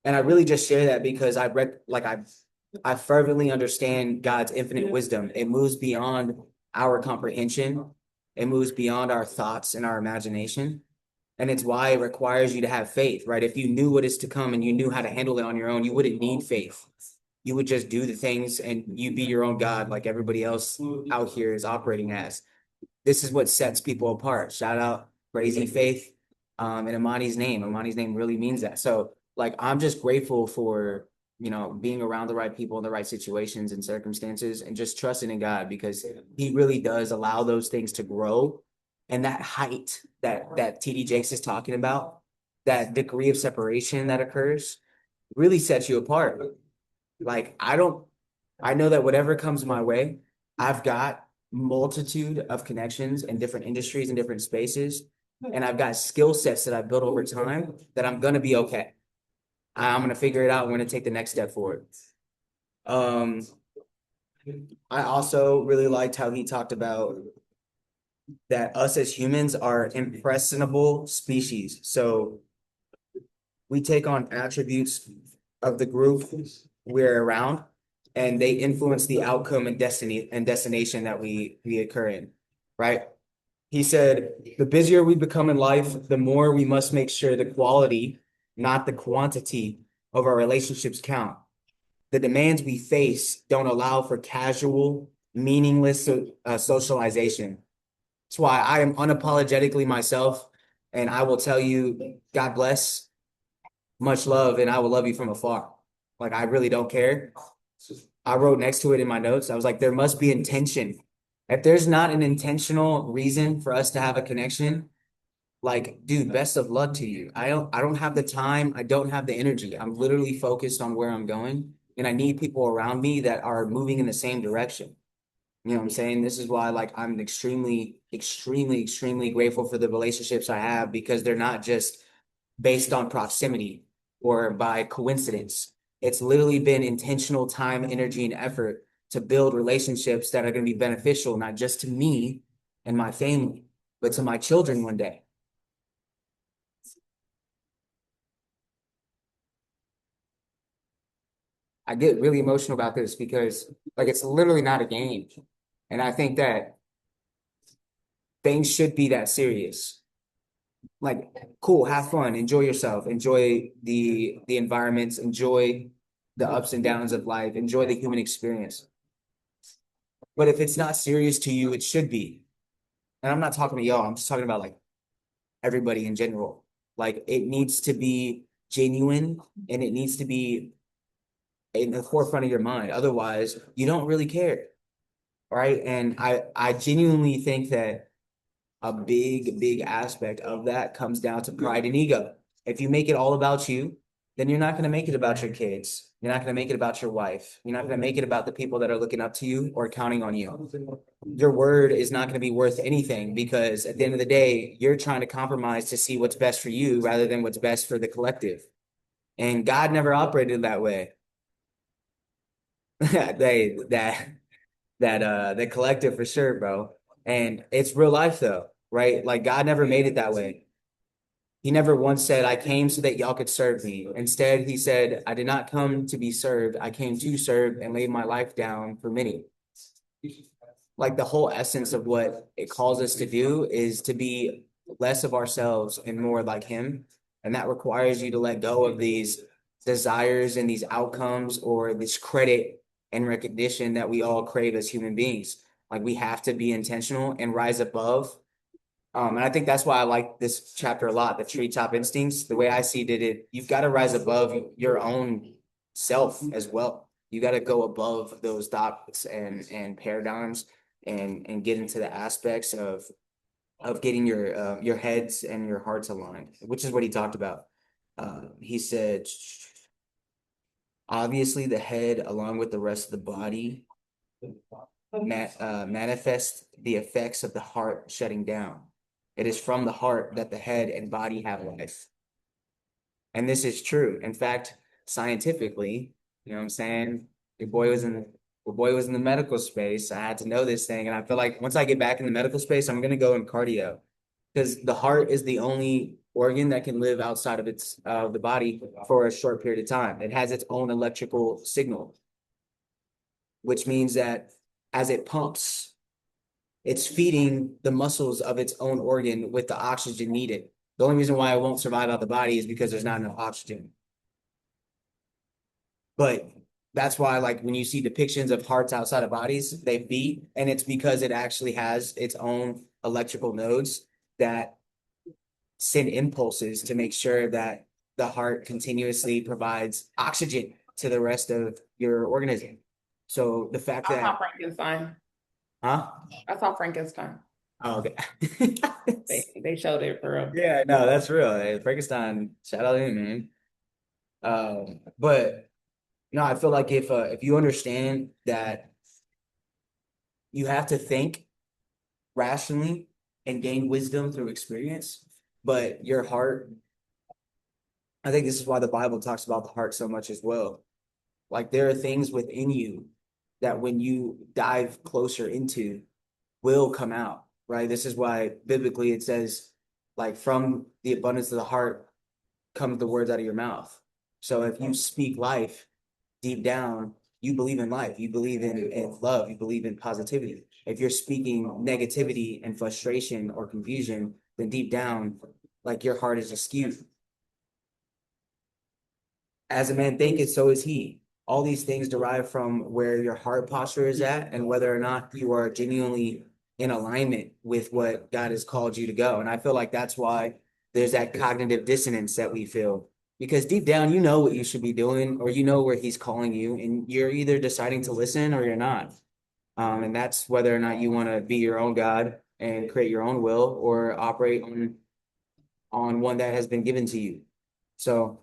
and I really just share that because I fervently understand God's infinite wisdom. It moves beyond our comprehension. It moves beyond our thoughts and our imagination. And it's why it requires you to have faith, right? If you knew what is to come and you knew how to handle it on your own, you wouldn't need faith. You would just do the things and you'd be your own God like everybody else out here is operating as. This is what sets people apart. Shout out Crazy Faith in Amani's name. Amani's name really means that. So like I'm just grateful for being around the right people in the right situations and circumstances and just trusting in God because he really does allow those things to grow. And that height that TD Jakes is talking about, that degree of separation that occurs really sets you apart. Like I know that whatever comes my way, I've got multitude of connections in different industries and different spaces. And I've got skill sets that I've built over time that I'm gonna be okay. I'm gonna figure it out. I'm gonna take the next step forward. Um, I also really liked how he talked about that us as humans are impressionable species. So we take on attributes of the group we're around, and they influence the outcome and destiny and destination that we occur in, right? He said, the busier we become in life, the more we must make sure the quality, not the quantity, of our relationships count. The demands we face don't allow for casual, meaningless socialization. That's why I am unapologetically myself, and I will tell you, God bless, much love, and I will love you from afar. Like, I really don't care. I wrote next to it in my notes. I was like, there must be intention. If there's not an intentional reason for us to have a connection, like, dude, best of luck to you. I don't have the time. I don't have the energy. I'm literally focused on where I'm going, and I need people around me that are moving in the same direction. You know what I'm saying? This is why, like, I'm extremely, extremely, extremely grateful for the relationships I have because they're not just based on proximity or by coincidence. It's literally been intentional time, energy, and effort to build relationships that are going to be beneficial, not just to me and my family, but to my children one day. I get really emotional about this because like it's literally not a game. And I think that things should be that serious. Like, cool, have fun, enjoy yourself, enjoy the environments, enjoy the ups and downs of life, enjoy the human experience. But if it's not serious to you, it should be. And I'm not talking to y'all, I'm just talking about like everybody in general. Like it needs to be genuine and it needs to be in the forefront of your mind. Otherwise, you don't really care. Right. And I genuinely think that a big, big aspect of that comes down to pride and ego. If you make it all about you, then you're not going to make it about your kids. You're not going to make it about your wife. You're not going to make it about the people that are looking up to you or counting on you. Your word is not going to be worth anything because at the end of the day, you're trying to compromise to see what's best for you rather than what's best for the collective. And God never operated that way. The collective for sure, bro. And it's real life though, right? Like God never made it that way. He never once said, I came so that y'all could serve me. Instead, he said, I did not come to be served. I came to serve and lay my life down for many. Like the whole essence of what it calls us to do is to be less of ourselves and more like him. And that requires you to let go of these desires and these outcomes or this credit and recognition that we all crave as human beings. Like we have to be intentional and rise above. And I think that's why I like this chapter a lot, the treetop instincts. The way I see it, you've got to rise above your own self as well. You got to go above those thoughts and paradigms and get into the aspects of getting your heads and your hearts aligned, which is what he talked about. He said, obviously, the head, along with the rest of the body, manifest the effects of the heart shutting down. It is from the heart that the head and body have life. And this is true. In fact, scientifically, you know what I'm saying? Your boy was in the medical space. I had to know this thing. And I feel like once I get back in the medical space, I'm gonna go in cardio. Because the heart is the only organ that can live outside of the body for a short period of time. It has its own electrical signal, which means that as it pumps, it's feeding the muscles of its own organ with the oxygen needed. The only reason why it won't survive out the body is because there's not enough oxygen. But that's why, like, when you see depictions of hearts outside of bodies, they beat, and it's because it actually has its own electrical nodes that send impulses to make sure that the heart continuously provides oxygen to the rest of your organism. So the fact I saw that, Frankenstein. huh? I saw Frankenstein. Oh, okay. They showed it for real. Yeah, no, that's real. Hey, Frankenstein, shout out to him, man. But no, I feel like if you understand that you have to think rationally and gain wisdom through experience, but your heart, I think this is why the Bible talks about the heart so much as well. Like there are things within you that when you dive closer into will come out, right? This is why biblically it says, like, from the abundance of the heart come the words out of your mouth. So if you speak life deep down, you believe in life, you believe in love, you believe in positivity. If you're speaking negativity and frustration or confusion, then deep down, like your heart is askew. As a man thinketh, so is he. All these things derive from where your heart posture is at and whether or not you are genuinely in alignment with what God has called you to go. And I feel like that's why there's that cognitive dissonance that we feel. Because deep down, you know what you should be doing, or you know where he's calling you, and you're either deciding to listen or you're not. And that's whether or not you want to be your own God and create your own will or operate on one that has been given to you. So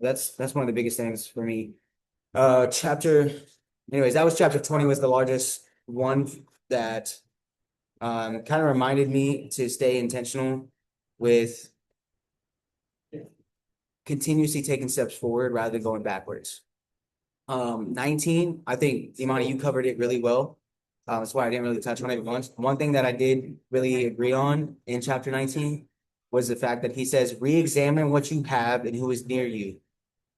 that's one of the biggest things for me. Chapter, anyways, that was chapter 20 was the largest one that kind of reminded me to stay intentional with continuously taking steps forward rather than going backwards. 19, I think, Imani, you covered it really well. That's why I didn't really touch on it once. One thing that I did really agree on in chapter 19 was the fact that he says, re-examine what you have and who is near you.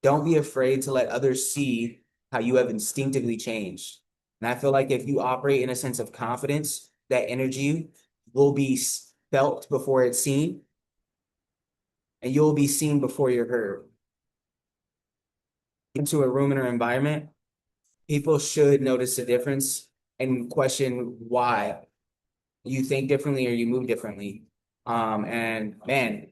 Don't be afraid to let others see how you have instinctively changed. And I feel like if you operate in a sense of confidence, that energy will be felt before it's seen, and you'll be seen before you're heard. Into a room in or environment, people should notice the difference and question why you think differently or you move differently. And man,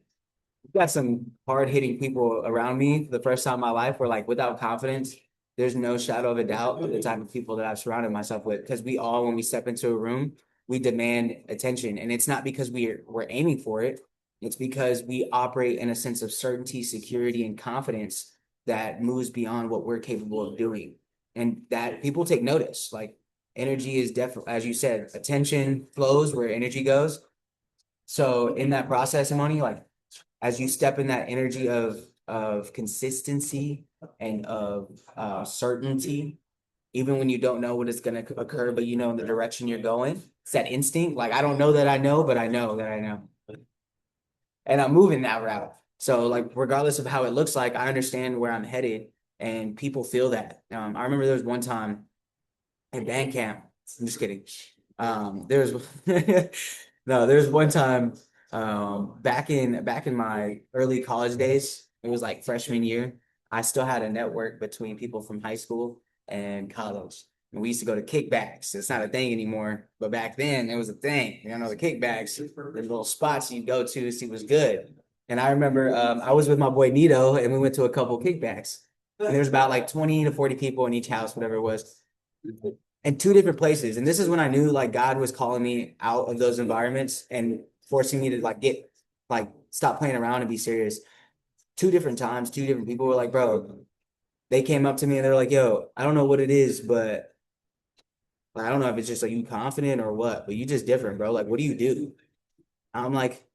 got some hard hitting people around me for the first time in my life where, like, without confidence, there's no shadow of a doubt of the type of people that I've surrounded myself with. Because we all, when we step into a room, we demand attention. And it's not because we're aiming for it. It's because we operate in a sense of certainty, security, and confidence that moves beyond what we're capable of doing. And that people take notice. Like energy is definitely, as you said, attention flows where energy goes. So in that process, Imani, like as you step in that energy of consistency and of certainty, even when you don't know what is going to occur, but you know in the direction you're going, it's that instinct. Like I don't know that I know, but I know that I know, and I'm moving that route. So like regardless of how it looks like, I understand where I'm headed, and people feel that. I remember there was one time in band camp. I'm just kidding. There's no, there's one time back in my early college days, it was like freshman year. I still had a network between people from high school and college. And we used to go to kickbacks. It's not a thing anymore, but back then it was a thing. You know, the kickbacks, the little spots you go to see what's good. And I remember I was with my boy Nito, and we went to a couple kickbacks. And there was about like 20 to 40 people in each house, whatever it was, in two different places. And this is when I knew like God was calling me out of those environments and forcing me to like get like stop playing around and be serious. Two different times, two different people were like, bro, they came up to me and they're like, yo, I don't know what it is, but like, I don't know if it's just like you confident or what, but you just different, bro. Like, what do you do? I'm like,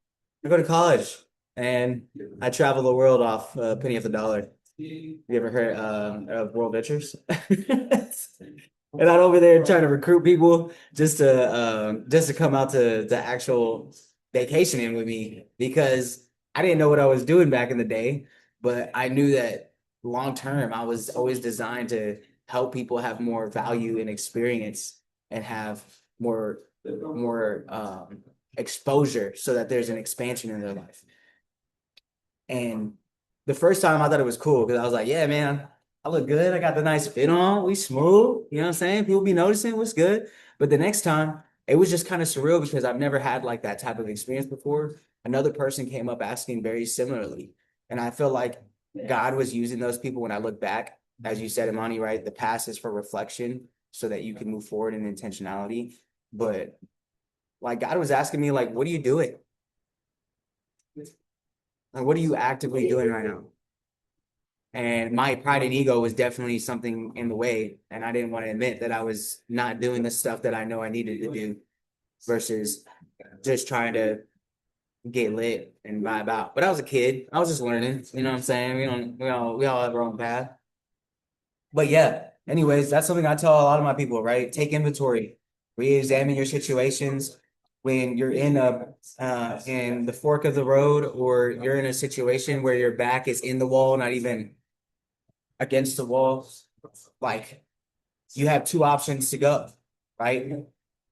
I go to college and I travel the world off a penny of the dollar. You ever heard of World Ventures? And I'm over there trying to recruit people just to come out to the actual vacationing with me because I didn't know what I was doing back in the day, but I knew that long term I was always designed to help people have more value and experience and have more exposure so that there's an expansion in their life. And the first time I thought it was cool because I was like, yeah, man, I look good. I got the nice fit on. We smooth. You know what I'm saying? People be noticing what's good. But the next time, it was just kind of surreal because I've never had like that type of experience before. Another person came up asking very similarly. And I feel like God was using those people when I look back. As you said, Imani, right? The past is for reflection so that you can move forward in intentionality. But like God was asking me, like, what are you doing? Like, what are you actively doing right now? And my pride and ego was definitely something in the way. And I didn't want to admit that I was not doing the stuff that I know I needed to do versus just trying to get lit and vibe out. But I was a kid. I was just learning. You know what I'm saying? We all have our own path. But yeah, anyways, that's something I tell a lot of my people, right? Take inventory, re-examine your situations when you're in the fork of the road, or you're in a situation where your back is in the wall, not even against the wall. Like, you have two options to go, right?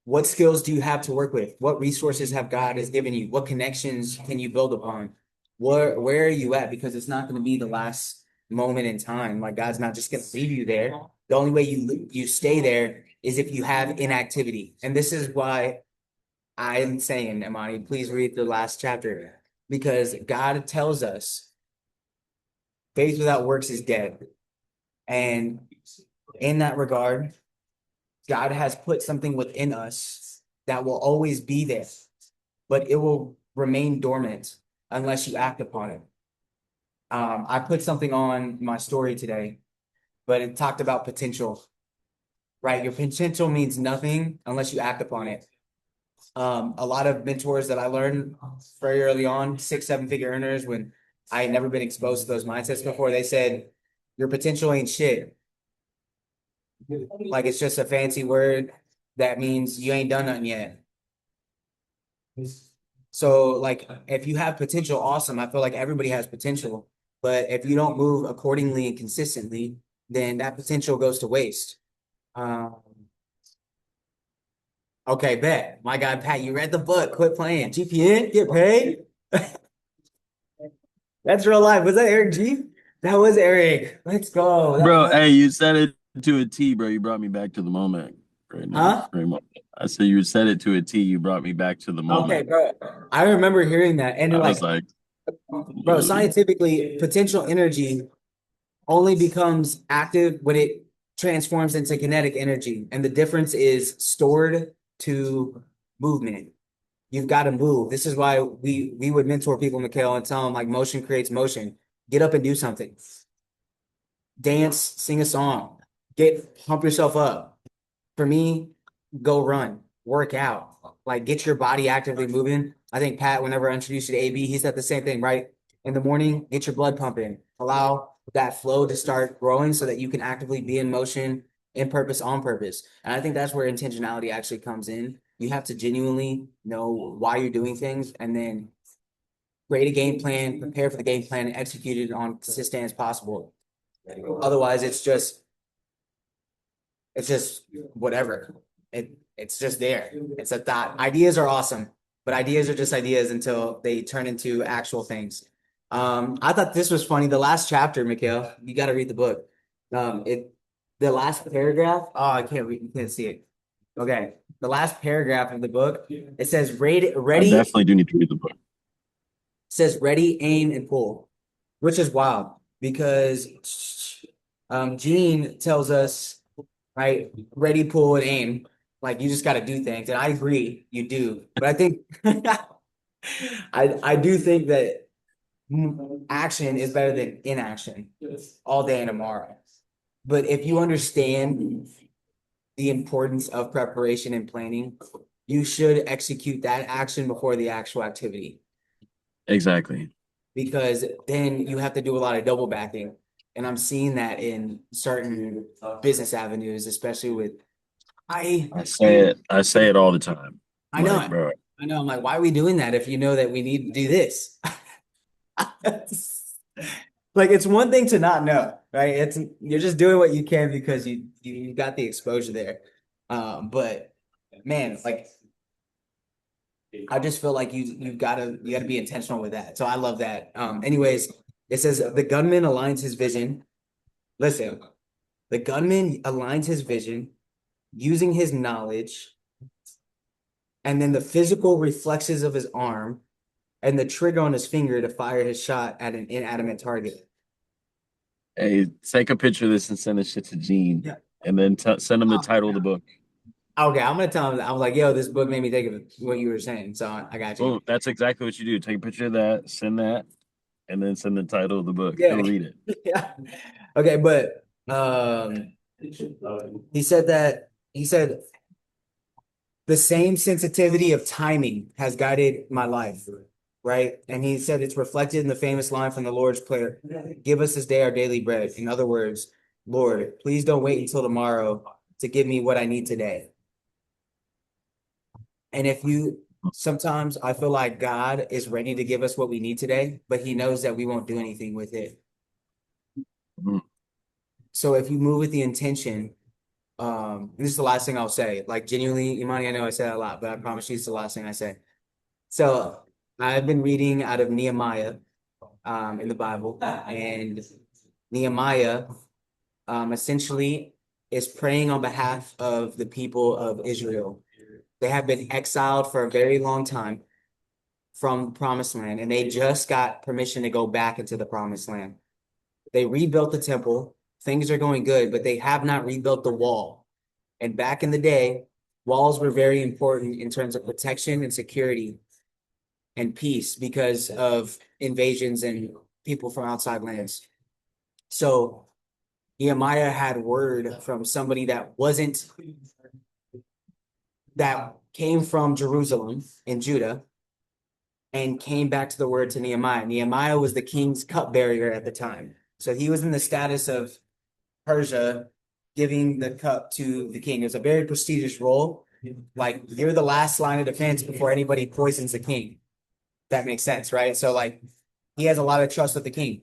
What skills do you have to work with? What resources have God has given you? What connections can you build upon? Where are you at? Because it's not going to be the last moment in time. Like, God's not just going to leave you there. The only way you stay there is if you have inactivity. And this is why I'm saying, Imani, please read the last chapter, because God tells us faith without works is dead. And in that regard, God has put something within us that will always be there, but it will remain dormant unless you act upon it. I put something on my story today, but it talked about potential, right? Your potential means nothing unless you act upon it. A lot of mentors that I learned very early on, 6, 7 figure earners, when I had never been exposed to those mindsets before, they said, your potential ain't shit. Like, it's just a fancy word that means you ain't done nothing yet. So, like, if you have potential, awesome. I feel like everybody has potential, but if you don't move accordingly and consistently, then that potential goes to waste. Um, okay, bet. My guy Pat, you read the book. Quit playing. GPN, get paid. That's real life. Was that Eric G? That was Eric. Let's go. Bro, hey, you said it to a T, bro. You brought me back to the moment right now. Huh? Right moment. I said you said it to a T. You brought me back to the Okay, moment. bro. I remember hearing that, and I then, was like, like, bro, literally. scientifically, potential energy only becomes active when it transforms into kinetic energy. And the difference is stored to movement. You've got to move. This is why we would mentor people, Mikhail, and tell them, like, motion creates motion. Get up and do something. Dance, sing a song, pump yourself up. For me, go run, work out, like, get your body actively moving. I think Pat, whenever I introduced you to AB, he said the same thing, right? In the morning, get your blood pumping, allow that flow to start growing so that you can actively be in motion, in purpose, on purpose. And I think that's where intentionality actually comes in. You have to genuinely know why you're doing things, and then create a game plan, prepare for the game plan, and execute it on consistent as possible. Otherwise, it's just whatever. It's just there. It's a thought. Ideas are awesome, but ideas are just ideas until they turn into actual things. I thought this was funny. The last chapter, Mikhail, you got to read the book. The last paragraph. Oh, I can't read. You can't see it. Okay, the last paragraph of the book. It says ready, I ready. definitely do need to read the book. Says ready, aim, and pull, which is wild because Gene tells us, right, ready, pull, and aim. Like, you just got to do things, and I agree, you do. But I think I do think that action is better than inaction all day and tomorrow. But if you understand the importance of preparation and planning, you should execute that action before the actual activity, Exactly. because then you have to do a lot of double backing. And I'm seeing that in certain business avenues, especially with I I say it all the time. I know Like, it. bro, I know. I'm like, why are we doing that if you know that we need to do this? Like it's one thing to not know, right? It's you're just doing what you can because you got the exposure there. But man, like I just feel like you gotta be intentional with that. So I love that. Anyways, it says the gunman aligns his vision. Listen, the gunman aligns his vision using his knowledge and then the physical reflexes of his arm and the trigger on his finger to fire his shot at an inanimate target. hey, take a picture of this and send this shit to Gene, Yeah. and then send him the title of the book. Okay, I'm gonna tell him. I was like, "Yo, this book made me think of what you were saying." So I got you. Boom. That's exactly what you do. Take a picture of that, send that, and then send the title of the book. Yeah, He'll read it. yeah. Okay, but he said the same sensitivity of timing has guided my life, right? And he said it's reflected in the famous line from the Lord's Prayer, "Give us this day our daily bread." In other words, Lord, please don't wait until tomorrow to give me what I need today. And if you sometimes I feel like God is ready to give us what we need today, but he knows that we won't do anything with it. Mhm. So if you move with the intention, this is the last thing I'll say. Like genuinely, Imani, I know I say that a lot, but I promise you it's the last thing I say. So I've been reading out of Nehemiah in the Bible, and Nehemiah essentially is praying on behalf of the people of Israel. They have been exiled for a very long time from the promised land, and they just got permission to go back into the promised land. They rebuilt the temple. Things are going good, but they have not rebuilt the wall. And back in the day, walls were very important in terms of protection and security and peace because of invasions and people from outside lands. So Nehemiah had word from somebody that came from Jerusalem in Judah and came back to the word to Nehemiah. Nehemiah was the king's cupbearer at the time. So he was in the status of Persia giving the cup to the king. It was a very prestigious role. Like you're the last line of defense before anybody poisons the king. That makes sense, right? So like he has a lot of trust with the king.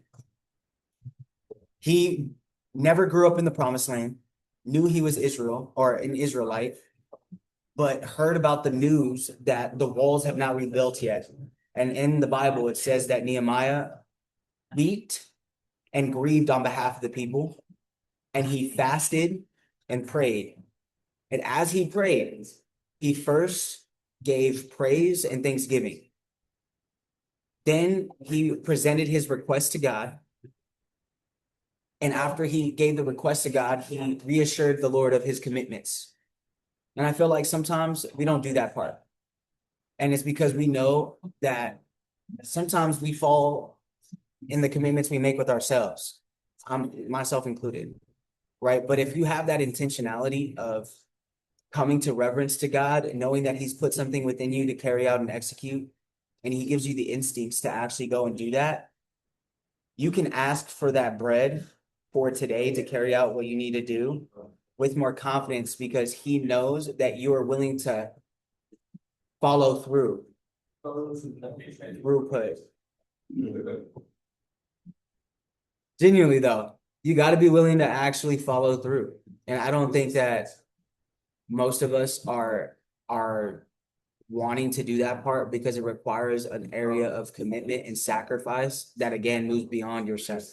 He never grew up in the promised land, knew he was Israel or an Israelite, but heard about the news that the walls have not rebuilt yet. And in the Bible, it says that Nehemiah wept and grieved on behalf of the people, and he fasted and prayed. And as he prayed, he first gave praise and thanksgiving. Then he presented his request to God. And after he gave the request to God, he reassured the Lord of his commitments. And I feel like sometimes we don't do that part. And it's because we know that sometimes we fall in the commitments we make with ourselves, myself included, right? But if you have that intentionality of coming to reverence to God, knowing that he's put something within you to carry out and execute, and he gives you the instincts to actually go and do that, you can ask for that bread for today to carry out what you need to do with more confidence because he knows that you are willing to follow through. Throughput. Genuinely though, you got to be willing to actually follow through. And I don't think that most of us are wanting to do that part because it requires an area of commitment and sacrifice that again moves beyond yourself.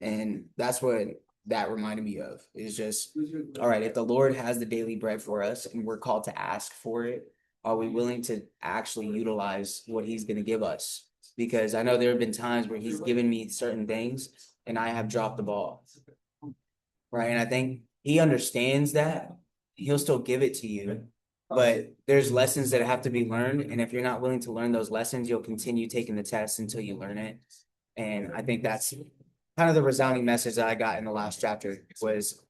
And that's what that reminded me of is just, all right, if the Lord has the daily bread for us and we're called to ask for it, are we willing to actually utilize what he's going to give us? Because I know there have been times where he's given me certain things and I have dropped the ball, right? And I think he understands that he'll still give it to you, but there's lessons that have to be learned. And if you're not willing to learn those lessons, you'll continue taking the test until you learn it. And I think that's kind of the resounding message that I got in the last chapter was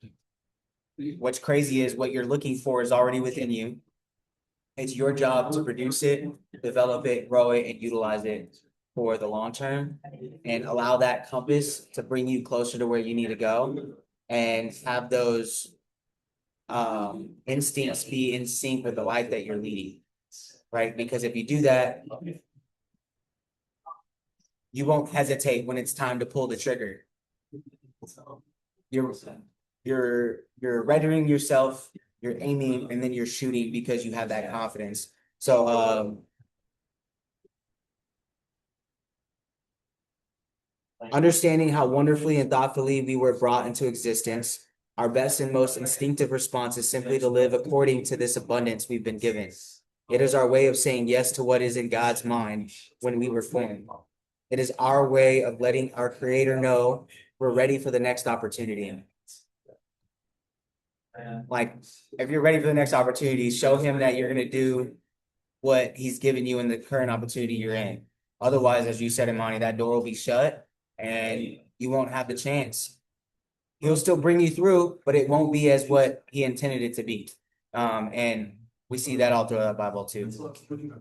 what's crazy is what you're looking for is already within you. It's your job to produce it, develop it, grow it, and utilize it. for the long term and allow that compass to bring you closer to where you need to go and have those instincts be in sync with the life that you're leading, right? Because if you do that, you won't hesitate when it's time to pull the trigger. You're you're readying yourself, you're aiming, and then you're shooting because you have that confidence. So understanding how wonderfully and thoughtfully we were brought into existence, our best and most instinctive response is simply to live according to this abundance we've been given. It is our way of saying yes to what is in God's mind when we were formed. It is our way of letting our Creator know we're ready for the next opportunity. Like, if you're ready for the next opportunity, show him that you're going to do what he's given you in the current opportunity you're in. Otherwise, as you said, Imani, that door will be shut and you won't have the chance. He'll still bring you through, but it won't be as what he intended it to be. And we see that all throughout the Bible too.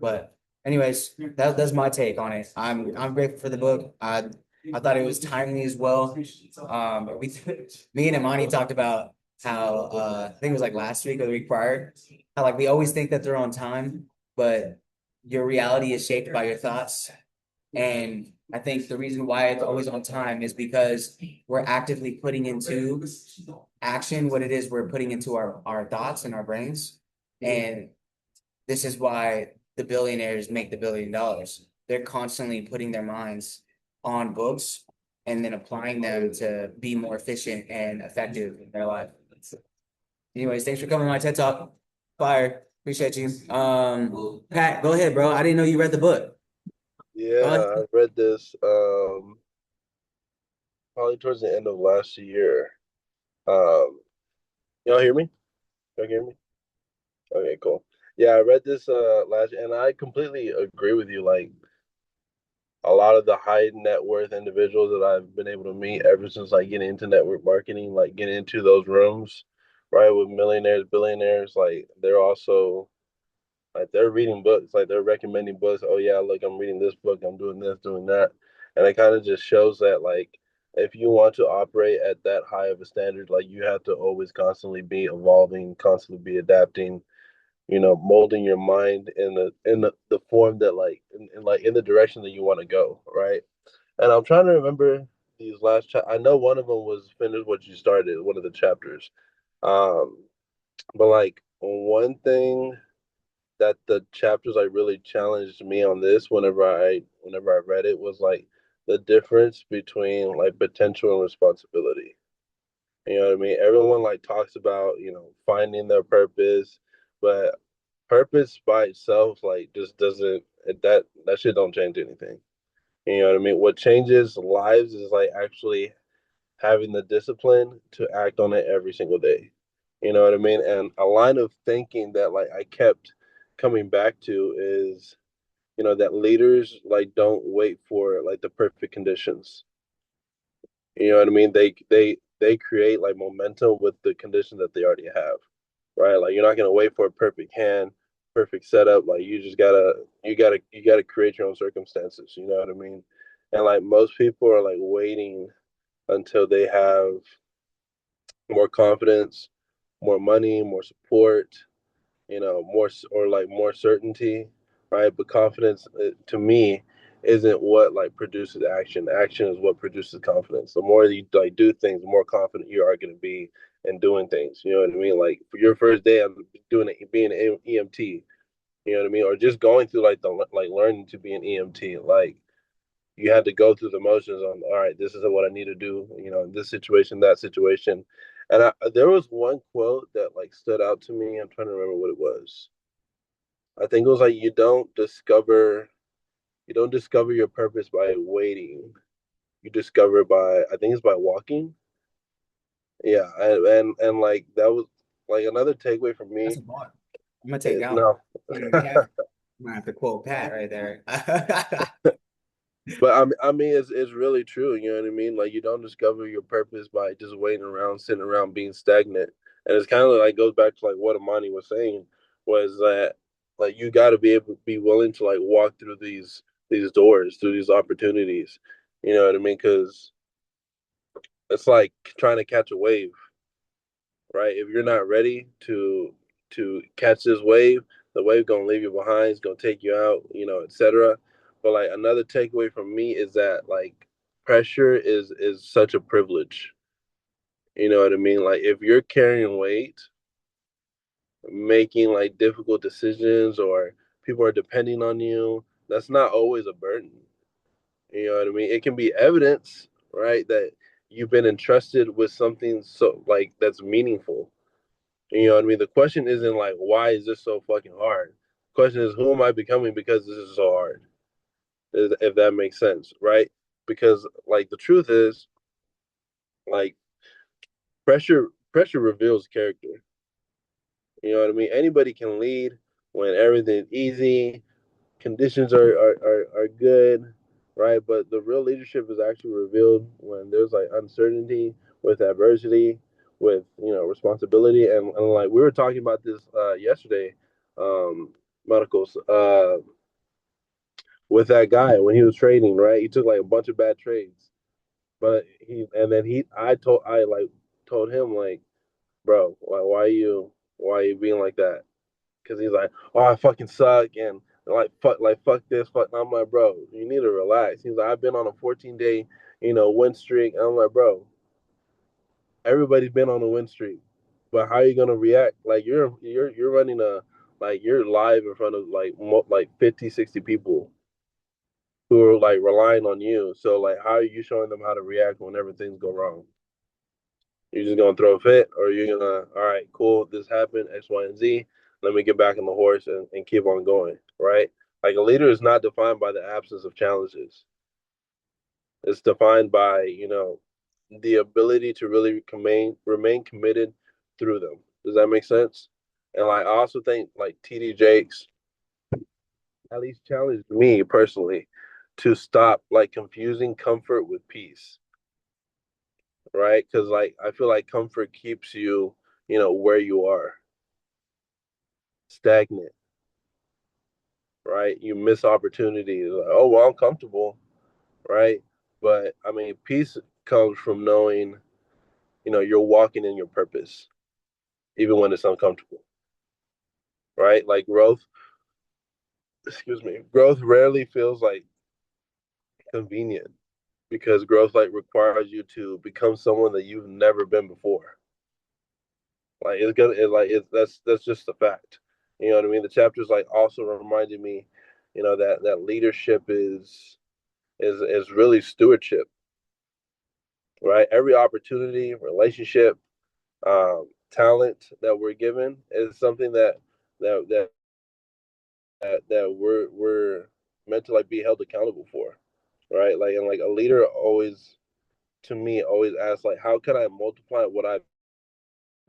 But anyways, that's my take on it. I'm grateful for the book. I thought it was timely as well. Me and Imani talked about how I think it was like last week or the week prior, how like we always think that they're on time, but your reality is shaped by your thoughts. And I think the reason why it's always on time is because we're actively putting into action what it is we're putting into our thoughts and our brains. And this is why the billionaires make the $1 billion. They're constantly putting their minds on books and then applying them to be more efficient and effective in their life. Anyways, thanks for coming to my TED Talk. Fire. Appreciate you. Pat, go ahead, bro. I didn't know you read the book. Yeah, I read this probably towards the end of last year. Y'all hear me? Y'all hear me? Okay, cool. Yeah, I read this last and I completely agree with you. Like a lot of the high net worth individuals that I've been able to meet ever since like getting into network marketing, like getting into those rooms, right, with millionaires, billionaires, like they're also like they're reading books, like they're recommending books. Oh yeah, look, I'm reading this book, I'm doing this, doing that. And it kind of just shows that like if you want to operate at that high of a standard, like you have to always constantly be evolving, constantly be adapting, molding your mind in the form that like in the direction that you want to go, right? And I'm trying to remember these I know one of them was finish what you started, one of the chapters. Um, but like one thing that the chapters like really challenged me on this whenever I read it was like the difference between like potential and responsibility. You know what I mean? Everyone like talks about, finding their purpose, but purpose by itself like just doesn't that shit don't change anything. You know what I mean? What changes lives is like actually having the discipline to act on it every single day. You know what I mean? And a line of thinking that like I kept coming back to is, that leaders like don't wait for like the perfect conditions. You know what I mean? They create like momentum with the conditions that they already have. Right? Like you're not gonna wait for a perfect hand, perfect setup. Like you gotta create your own circumstances. You know what I mean? And like most people are like waiting until they have more confidence, more money, more support, more certainty, right? But confidence, to me, isn't what like produces action. Action is what produces confidence. The more you like do things, the more confident you are going to be in doing things. You know what I mean? Like for your first day, I'm doing it, being an EMT. You know what I mean? Or just going through like learning to be an EMT. Like you had to go through the motions on, all right, this is what I need to do, in this situation, that situation. And there was one quote that like stood out to me. I'm trying to remember what it was. I think it was like you don't discover your purpose by waiting. You discover it by, I think it's by walking. Yeah, and like that was like another takeaway for That's me. a bar. I'm gonna take that one. No. I'm gonna have to quote Pat right there. But I mean, it's really true. You know what I mean? Like you don't discover your purpose by just waiting around, sitting around, being stagnant. And it's kind of like goes back to like what Amani was saying was that like you got to be able to be willing to like walk through these doors, through these opportunities. You know what I mean? Because it's like trying to catch a wave, right? If you're not ready to catch this wave, the wave gonna leave you behind. It's gonna take you out, etc. But like another takeaway from me is that like pressure is such a privilege. You know what I mean? Like if you're carrying weight, making like difficult decisions, or people are depending on you, that's not always a burden. You know what I mean? It can be evidence, right, that you've been entrusted with something so like that's meaningful. You know what I mean? The question isn't like why is this so fucking hard? The question is who am I becoming because this is so hard? If that makes sense, right? Because like the truth is, like pressure reveals character. You know what I mean? Anybody can lead when everything's easy, conditions are good, right? But the real leadership is actually revealed when there's like uncertainty, with adversity, with responsibility, and like we were talking about this yesterday, medicals, with that guy when he was trading, right? He took like a bunch of bad trades, but I like told him like, bro, why are you being like that? Because he's like, oh, I fucking suck, and like fuck this, fuck. I'm like, bro, you need to relax. He's like, I've been on a 14-day, win streak. And I'm like, bro, everybody's been on a win streak, but how are you gonna react? Like you're running you're live in front of like 50, 60 people who are like relying on you. So like, how are you showing them how to react whenever things go wrong? You're just gonna throw a fit, or you're gonna, all right, cool, this happened, X, Y, and Z. Let me get back on the horse and keep on going, right? Like a leader is not defined by the absence of challenges. It's defined by, the ability to really remain committed through them. Does that make sense? And like I also think like TD Jakes at least challenged me personally to stop like confusing comfort with peace, right? Because like I feel like comfort keeps you, where you are, stagnant, right? You miss opportunities. Like, oh well, I'm comfortable, right? But I mean, peace comes from knowing, you're walking in your purpose, even when it's uncomfortable, right? Like growth rarely feels like convenient, because growth like requires you to become someone that you've never been before. Like it's gonna it, like it, that's just a fact. You know what I mean? The chapters like also reminded me, that leadership is really stewardship, right? Every opportunity, relationship, talent that we're given is something that that that we're meant to like be held accountable for, right? Like and like a leader always, to me, always asks like, how can I multiply what I've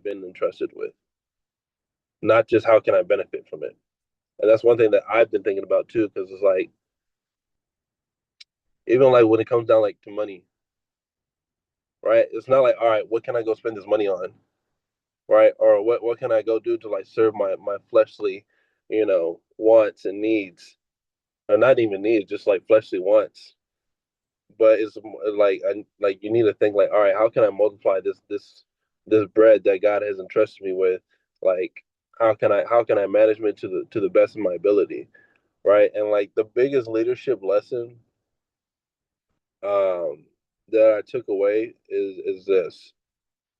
been entrusted with, not just how can I benefit from it. And that's one thing that I've been thinking about too, because it's like even like when it comes down like to money, right? It's not like, all right, what can I go spend this money on, right? Or what can I go do to like serve my fleshly, wants and needs, or not even needs, just like fleshly wants. But it's like you need to think like, all right, how can I multiply this bread that God has entrusted me with? Like, how can I manage it to the best of my ability, right? And like the biggest leadership lesson um that I took away is this: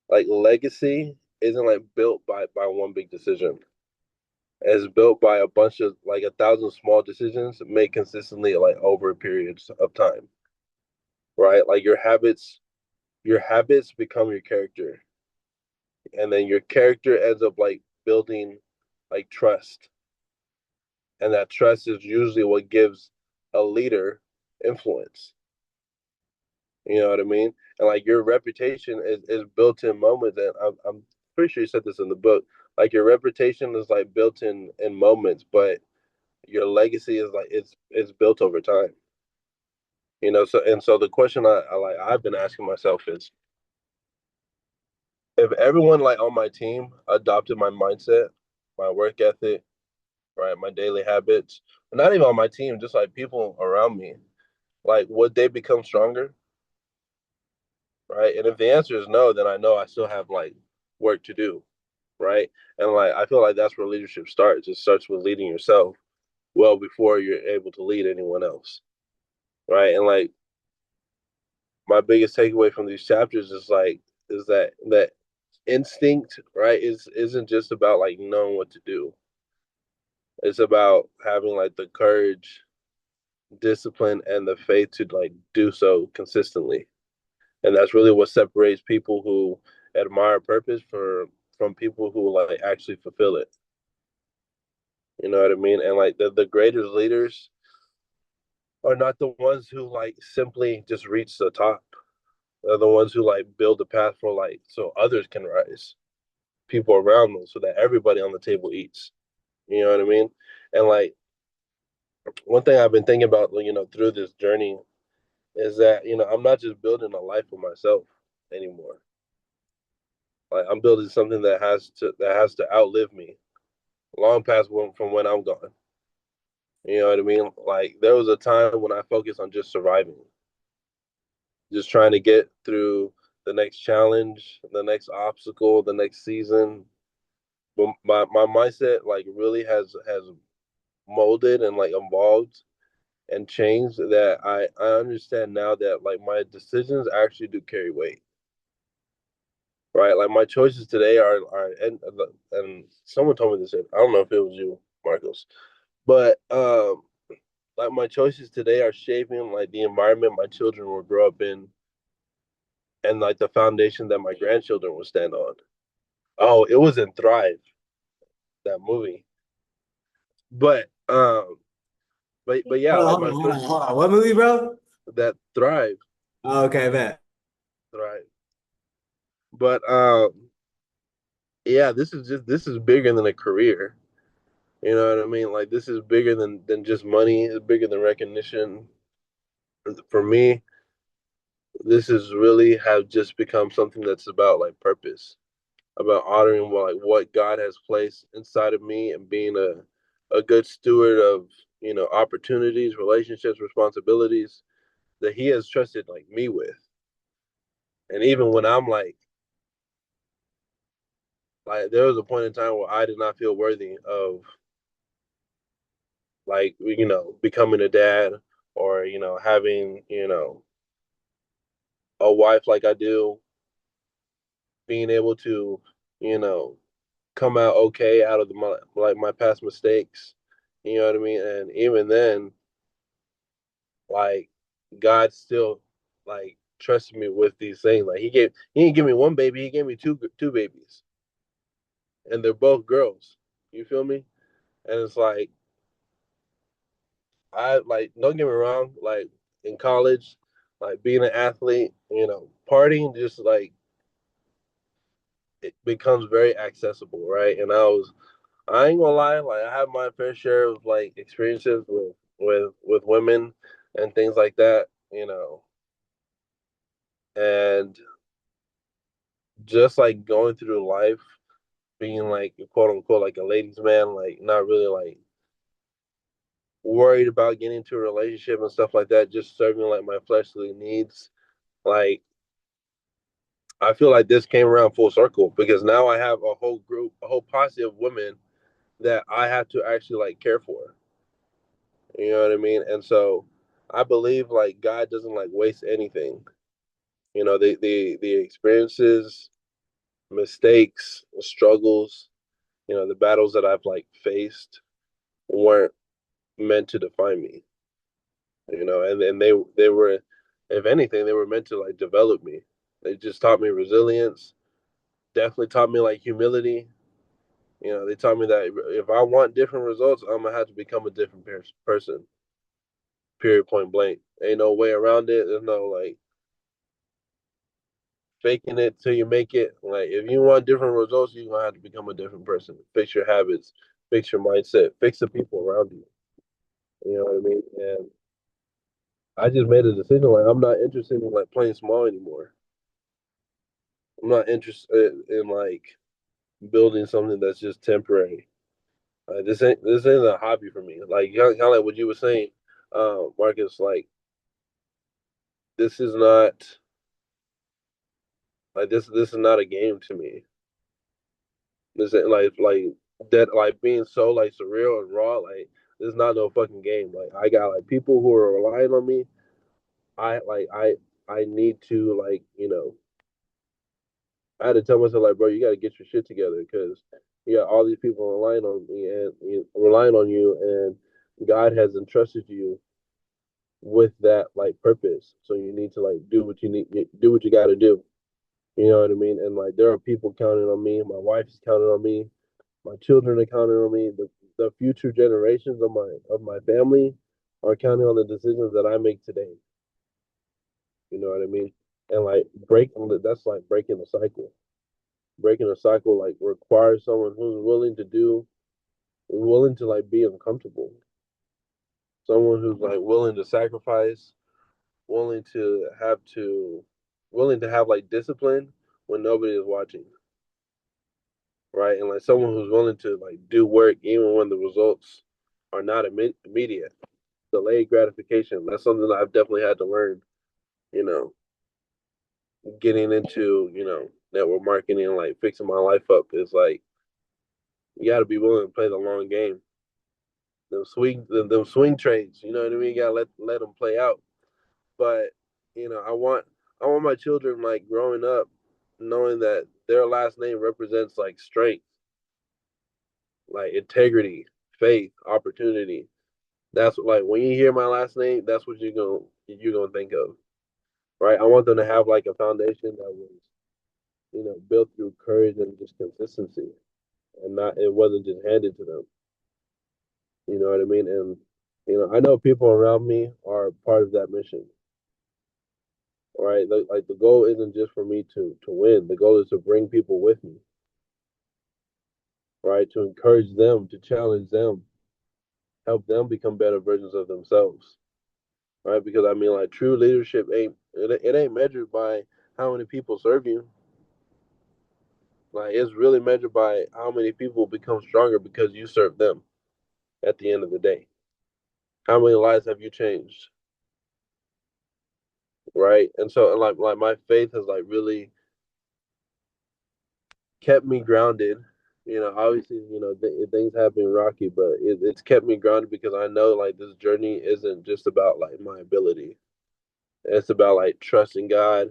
like legacy isn't like built by one big decision. It's built by a bunch of like 1,000 small decisions made consistently like over periods of time, right? Like your habits become your character, and then your character ends up like building like trust, and that trust is usually what gives a leader influence. You know what I mean? And like your reputation is built in moments, and I'm pretty sure you said this in the book. Like your reputation is like built in moments, but your legacy is like it's built over time. So the question I've been asking myself is, if everyone like on my team adopted my mindset, my work ethic, right? My daily habits, not even on my team, just like people around me. Like, would they become stronger, right? And if the answer is no, then I know I still have like work to do, right? And like I feel like that's where leadership starts. It starts with leading yourself well before you're able to lead anyone else, right? And like my biggest takeaway from these chapters is like is that instinct, right, is isn't just about like knowing what to do. It's about having like the courage, discipline, and the faith to like do so consistently. And that's really what separates people who admire purpose from people who like actually fulfill it. You know what I mean? And like the greatest leaders are not the ones who like simply just reach the top. They're the ones who like build the path for like so others can rise, people around them, so that everybody on the table eats. You know what I mean? And like one thing I've been thinking about, through this journey is that I'm not just building a life for myself anymore. Like I'm building something that has to outlive me, long past from when I'm gone. You know what I mean? Like there was a time when I focused on just surviving, just trying to get through the next challenge, the next obstacle, the next season. But my mindset like really has molded and like evolved and changed, that I understand now that like my decisions actually do carry weight. Right? Like my choices today are and someone told me this. I don't know if it was you, Marcos, but like my choices today are shaping like the environment my children will grow up in, and like the foundation that my grandchildren will stand on. Oh, it was in Thrive, that movie. But but yeah, Hold on, like hold my on, hold on, choices, hold on. What movie, bro? that Thrive. Oh, okay, bet. Thrive. But yeah, this is bigger than a career. You know what I mean? Like this is bigger than just money. It's bigger than recognition. For me, this is really have just become something that's about like purpose, about honoring what God has placed inside of me, and being a good steward of opportunities, relationships, responsibilities that He has trusted like me with. And even when I'm like there was a point in time where I did not feel worthy of like becoming a dad, or having a wife like I do, being able to you know come out okay out of my past mistakes. You know what I mean? And even then, like God still like trusted me with these things. Like he didn't give me one baby, he gave me two babies, and they're both girls. You feel me? And it's like I like don't get me wrong, like in college, like being an athlete, partying just like it becomes very accessible, right? And I ain't gonna lie, like I have my fair share of like experiences with women and things like that, and just like going through life being like quote unquote like a ladies man, like not really like worried about getting into a relationship and stuff like that, just serving like my fleshly needs. Like I feel like this came around full circle because now I have a whole group, a whole posse of women that I have to actually like care for. You know what I mean? And so I believe like God doesn't like waste anything. The experiences, mistakes, struggles, the battles that I've like faced weren't meant to define me. And they were, if anything, they were meant to like develop me. They just taught me resilience, definitely taught me like humility. They taught me that if I want different results, I'm gonna have to become a different person. Period, point blank. Ain't no way around it. There's no like faking it till you make it. Like if you want different results, you're gonna have to become a different person. Fix your habits, fix your mindset, fix the people around you. You know what I mean? And I just made a decision like I'm not interested in like playing small anymore. I'm not interested in like building something that's just temporary. This ain't a hobby for me. Like kind of like what you were saying, Marcus. Like this is not this is not a game to me. This ain't like that like being so like surreal and raw. Like this is not no fucking game. Like I got like people who are relying on me. I need to like I had to tell myself like, bro, you got to get your shit together because you got all these people relying on me and relying on you, and God has entrusted you with that like purpose. So you need to like do what you got to do. You know what I mean? And like there are people counting on me. My wife is counting on me. My children are counting on me. The future generations of my family are counting on the decisions that I make today. You know what I mean? And like breaking that's like breaking the cycle. Breaking a cycle like requires someone who's willing to like be uncomfortable, someone who's like willing to sacrifice, willing to willing to have like discipline when nobody is watching, right? And like someone who's willing to like do work even when the results are not immediate. Delayed gratification, that's something that I've definitely had to learn, you know, getting into, network marketing and like fixing my life up is like you got to be willing to play the long game. Them swing trades. You know what I mean? You gotta let them play out. But I want my children like growing up knowing that their last name represents like strength, like integrity, faith, opportunity. That's what, like when you hear my last name, that's what you're gonna think of, right? I want them to have like a foundation that was built through courage and just consistency, and not it wasn't just handed to them. You know what I mean? And I know people around me are part of that mission. Right? Like the goal isn't just for me to win. The goal is to bring people with me, right? To encourage them, to challenge them, help them become better versions of themselves, right? Because I mean, like true leadership it ain't measured by how many people serve you. Like it's really measured by how many people become stronger because you serve them. At the end of the day, how many lives have you changed, right? And so, like my faith has like really kept me grounded. Obviously, things have been rocky, but it's kept me grounded because I know like this journey isn't just about like my ability. It's about like trusting God,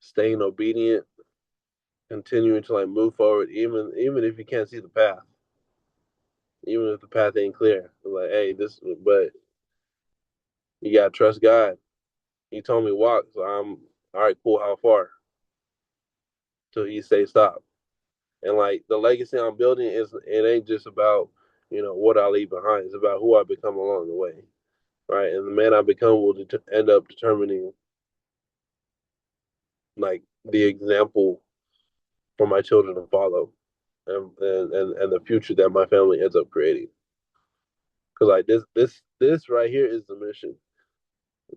staying obedient, continuing to like move forward, even if you can't see the path, even if the path ain't clear. Like, hey, but you gotta trust God. He told me walk, so I'm all right. Cool. How far? Till He say stop. And like the legacy I'm building it ain't just about what I leave behind. It's about who I become along the way, right? And the man I become will end up determining like the example for my children to follow, and the future that my family ends up creating. Because like this right here is the mission.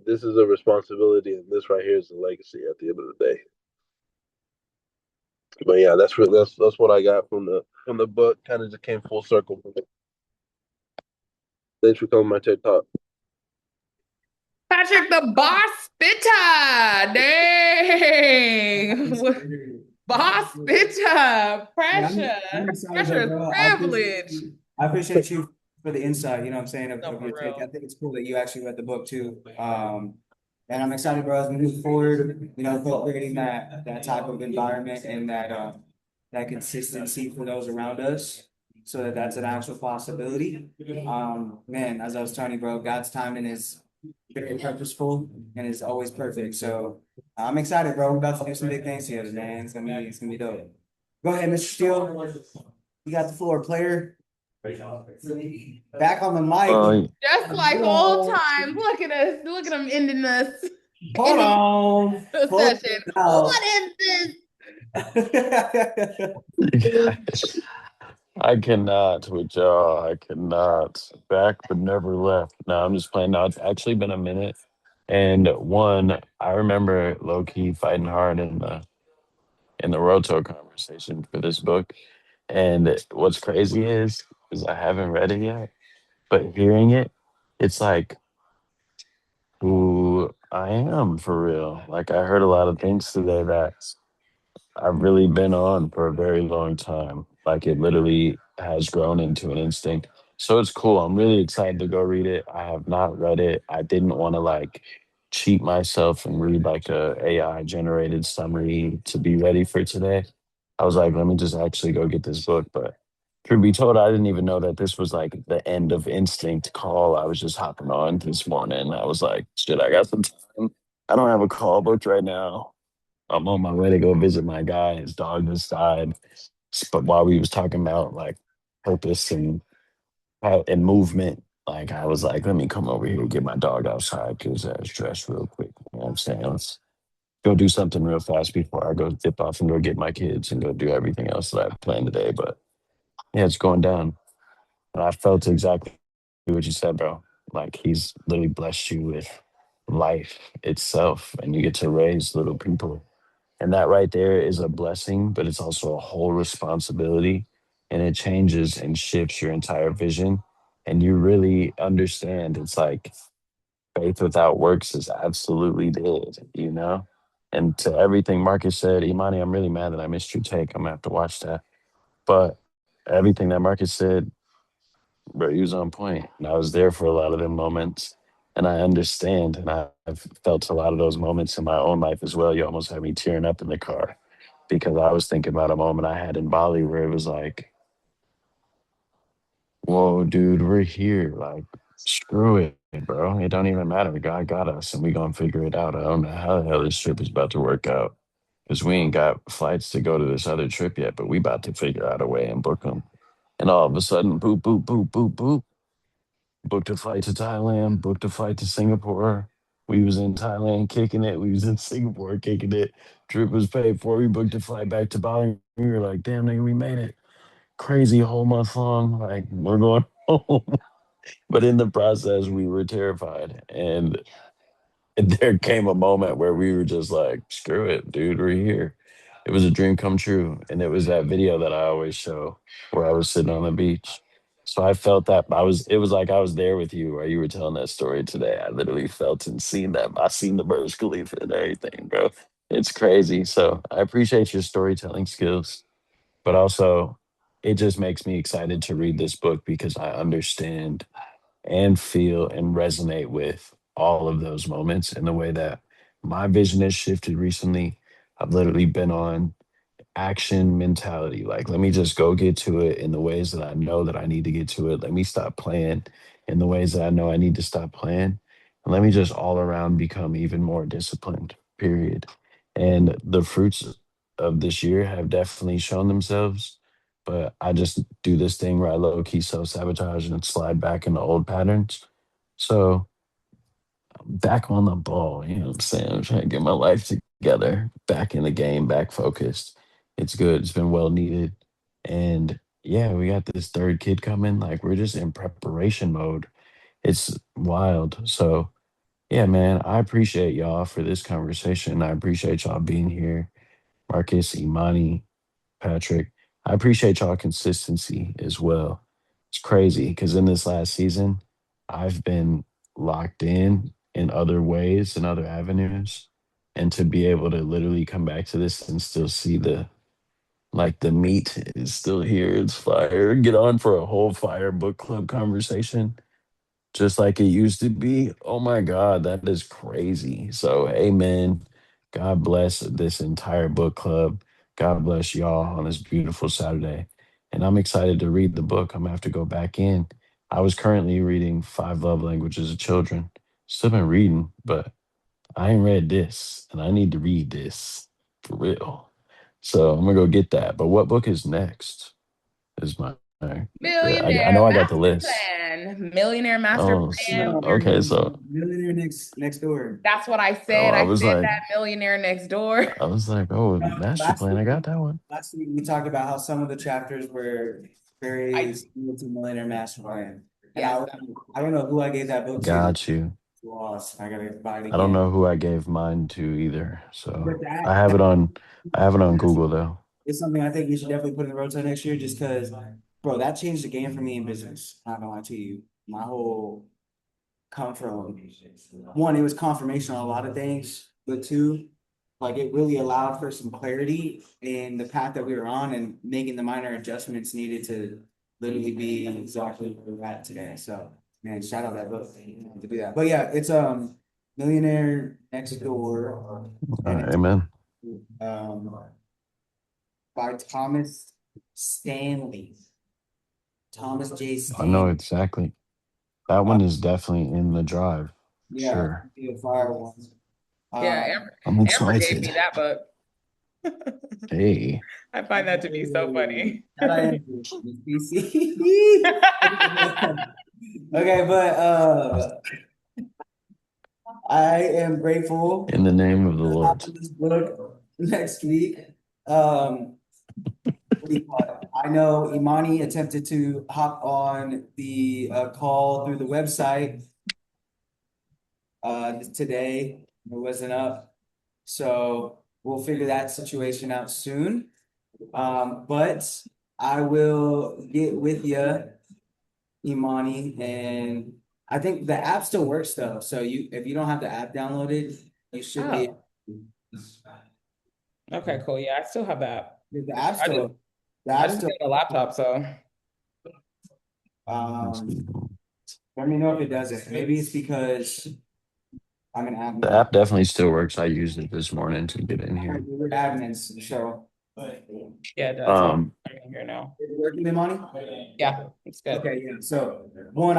This is a responsibility, and this right here is the legacy at the end of the day. But yeah, that's what I got from the book. Kind of just came full circle. Thanks for coming to my TikTok. Patrick the Boss Spitta. Dang. Boss Spitta. Yeah, Pressure. I'm excited though, Pressure is bro. privilege. I appreciate you for the insight, you know what I'm saying, No, of for your take. I real. think it's cool that you actually read the book too. And I'm excited, bro, as we move forward, cultivating that type of environment and that consistency for those around us so that that's an actual possibility. Man, as I was telling you, bro, God's timing is very purposeful and is always perfect. So I'm excited, bro. We're about to do some big things together, man. It's gonna be dope. Go ahead, Mr. Steele. You got the floor, player. Back on the mic. Just like old times. Look at us. Look at them ending us. Hold Ending on. the Close session. it out. What is this? I cannot with y'all. I cannot. Back but never left. No, I'm just playing. Now it's actually been a minute. And one, I remember low key fighting hard in the Roto conversation for this book. And what's crazy is because I haven't read it yet. But hearing it, it's like who I am for real. Like I heard a lot of things today that I've really been on for a very long time. Like it literally has grown into an instinct. So it's cool. I'm really excited to go read it. I have not read it. I didn't want to like cheat myself and read like a AI generated summary to be ready for today. I was like, let me just actually go get this book. But truth be told, I didn't even know that this was like the end of instinct call. I was just hopping on this morning. I was like, shit, I got some time. I don't have a call booked right now. I'm on my way to go visit my guy. His dog just died. But while we was talking about like purpose and and movement, like I was like, let me come over here and get my dog outside because I was stressed real quick. You know what I'm saying? Let's go do something real fast before I go dip off and go get my kids and go do everything else that I planned today. But yeah, it's going down. And I felt exactly what you said, bro. Like he's literally blessed you with life itself, and you get to raise little people. And that right there is a blessing, but it's also a whole responsibility. And it changes and shifts your entire vision. And you really understand it's like faith without works is absolutely dead, you know? And to everything Marcus said, Imani, I'm really mad that I missed your take. I'm gonna have to watch that. But everything that Marcus said, bro, he was on point. And I was there for a lot of them moments. And I understand. And I've felt a lot of those moments in my own life as well. You almost had me tearing up in the car because I was thinking about a moment I had in Bali where it was like, whoa, dude, we're here. Like, screw it, bro. It don't even matter. God got us and we gonna figure it out. I don't know how the hell this trip is about to work out. Because we ain't got flights to go to this other trip yet, but we about to figure out a way and book them. And all of a sudden, boop, boop, boop, boop, boop. Booked a flight to Thailand, booked a flight to Singapore. We was in Thailand kicking it. We was in Singapore kicking it. Trip was paid for. We booked a flight back to Bali. We were like, damn nigga, we made it. Crazy whole month long. Like we're going home. But in the process, we were terrified. And there came a moment where we were just like, screw it, dude, we're here. It was a dream come true. And it was that video that I always show where I was sitting on the beach. So I felt that it was like I was there with you where you were telling that story today. I literally felt and seen that. I seen the Burj Khalifa and everything, bro. It's crazy. So I appreciate your storytelling skills, but also it just makes me excited to read this book because I understand and feel and resonate with all of those moments in the way that my vision has shifted recently. I've literally been on action mentality. Like, let me just go get to it in the ways that I know that I need to get to it. Let me stop playing in the ways that I know I need to stop playing. And let me just all around become even more disciplined, period. And the fruits of this year have definitely shown themselves. But I just do this thing where I low key self sabotage and slide back into old patterns. So back on the ball. You know what I'm saying? I'm trying to get my life together, back in the game, back focused. It's good. It's been well needed. And yeah, we got this third kid coming. Like we're just in preparation mode. It's wild. So yeah, man, I appreciate y'all for this conversation. I appreciate y'all being here. Marcus, Imani, Patrick. I appreciate y'all consistency as well. It's crazy because in this last season, I've been locked in other ways and other avenues. And to be able to literally come back to this and still see the meat is still here. It's fire. Get on for a whole fire book club conversation just like it used to be. Oh my God, that is crazy. So, amen. God bless this entire book club. God bless y'all on this beautiful Saturday. And I'm excited to read the book. I'm gonna have to go back in. I was currently reading Five Love Languages of Children. Still been reading, but I ain't read this, and I need to read this for real. So I'm gonna go get that. But what book is next? Is I Millionaire know I got the master list. plan. Millionaire master Oh, plan. No, We're okay. So Millionaire next door. That's what I oh, said. I said that millionaire next door. oh, No, master plan. I got that one. last week we talked about how some of the chapters were very I similar to Millionaire Master Plan. And yes. I don't know who I gave that book to. Got you. Lost. I gotta buy it I don't again. know who I gave mine to either. But So that, I have that it on. I have it on that's Google though. it's something I think we should definitely put in the road next year, just because bro, that changed the game for me in business. Not gonna lie to you. My whole come from one, it was confirmation on a lot of things, but two, like it really allowed for some clarity in the path that we were on and making the minor adjustments needed to literally be exactly where we're at today. So man, shout out that book to do that. But yeah, it's Millionaire Next Door and it's Amen. um by Thomas Stanley. Thomas J. I know Stanley. exactly. That Uh, one is definitely in the drive. yeah, Sure. the fire one. Yeah, Um, I'm Amber gave excited. me that book. Hey, I find that to be so funny. that I am Miss PC. Okay, but I am grateful in the name of the to Lord. have this book next week. Um, what do you call it? I know Imani attempted to hop on the call through the website today. It wasn't up. So we'll figure that situation out soon. But I will get with you, Imani, and I think the app still works though. So if you don't have the app downloaded, you should be. Oh, okay, cool. Yeah, I still have that. The app I just still, the I app just still. got a laptop, so Um, let me know if it doesn't. Maybe it's because I'm an The admin. app definitely still works. I used it this morning to get in here. We're admins, so yeah, it does. Um, I'm in here now. is it working, Imani? Yeah, it's good. Okay, yeah. So one,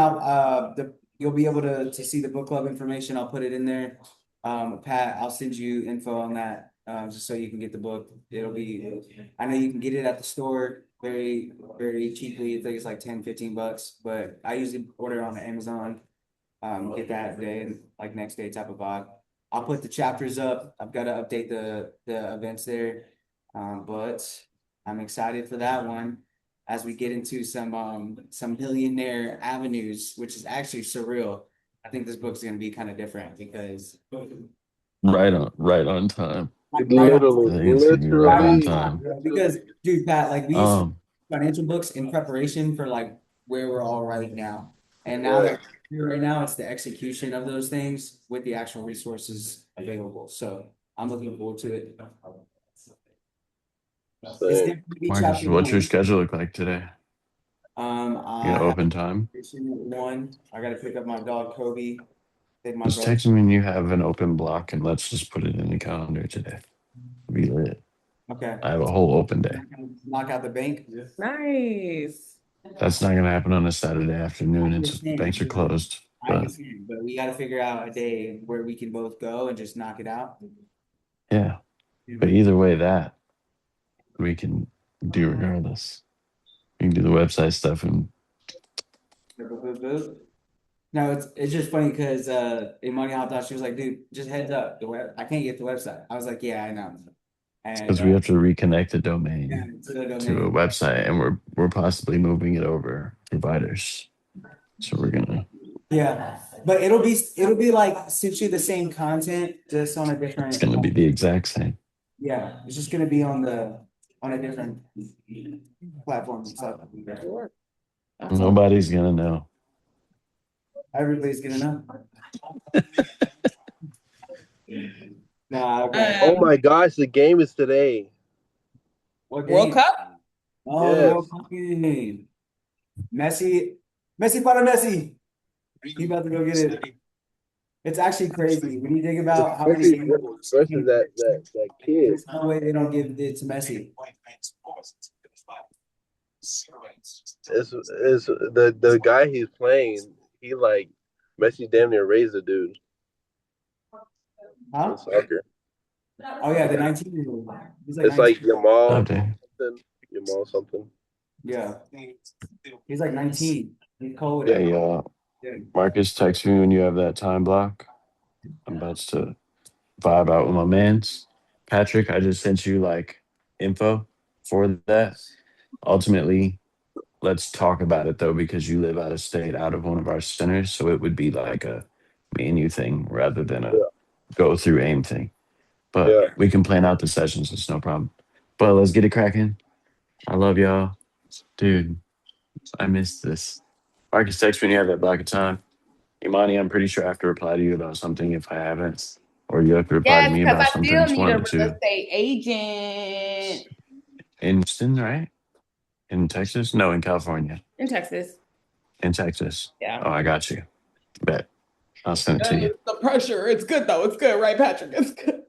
you'll be able to see the book club information. I'll put it in there. Pat, I'll send you info on that, just so you can get the book. I know you can get it at the store very, very cheaply. I think it's like 10, $15, but I usually order on Amazon. Get that day and like next day type of vibe. I'll put the chapters up. I've got to update the events there. But I'm excited for that one as we get into some millionaire avenues, which is actually surreal. I think this book's gonna be kind of different because right on time. right on Literally, I think it's gonna be right right on on literally, time, time. bro. Because dude, Pat, like we used to Um, financial books in preparation for like where we're all right now. And now yeah. that we're here right now, it's the execution of those things with the actual resources available. So I'm looking forward to it. It's Same. definitely Marcus, chapter what's your one. schedule look like today? You I gonna have open time? mission at one. I gotta pick up my dog Kobe, take my Just brother. text me when you have an open block and let's just put it in the calendar today. Be lit. Okay. I have a whole open day. Knock out the bank. Nice. That's not gonna happen on a Saturday I afternoon. It's banks are understand. closed. I But understand, but we gotta figure out a day where we can both go and just knock it out. yeah. But either way, that we can do regardless. We can do the website stuff and No, it's just funny because Imani hopped out. She was like, "Dude, just heads up, I can't get the website." I was like, "Yeah, I know." And because we have to reconnect the yeah, domain to the to a domain. website and we're possibly moving it over providers. So we're gonna Yeah, but it'll be like essentially the same content, just on a it's different. gonna be the exact same. Yeah, it's just gonna be on a different platform and stuff. Sure. Awesome. Nobody's gonna know. Everybody's gonna know. Nah, okay. Oh Um, my gosh, the game is today. What World game? Cup? Oh, the World Yes. Cup game. Messi para Messi. He about to go get it. It's actually crazy when you think about how many Especially games. versus that kid. There's no way they don't give it to Messi. It's the guy he's playing, he like Messi damn near raised the dude Huh? in soccer. Oh yeah, the 19-year-old. He's like It's like 19. Yamal Update. something. Yamal something. Yeah. He's like 19. He's cold. Yeah, yeah. Yeah. Marcus, text me when you have that time block. I'm about to vibe out with my mans. Patrick, I just sent you like info for that. Ultimately, let's talk about it though, because you live out of state, out of one of our centers. So it would be like a me and you thing rather than a Yeah. go through aim thing. But Yeah. we can plan out the sessions. It's no problem. But let's get it cracking. I love y'all. Dude, I missed this. Marcus, text when you have that block of time. Imani, I'm pretty sure I have to reply to you about something if I haven't. Or you have to reply to Yes, me because about I something. still It's need one a of the real two. estate agent In Houston, right? In Texas? No, in California. in Texas. In Texas. Yeah. Oh, I got you. Bet. I'll send it to you. The pressure. It's good though. It's good, right, Patrick? It's good.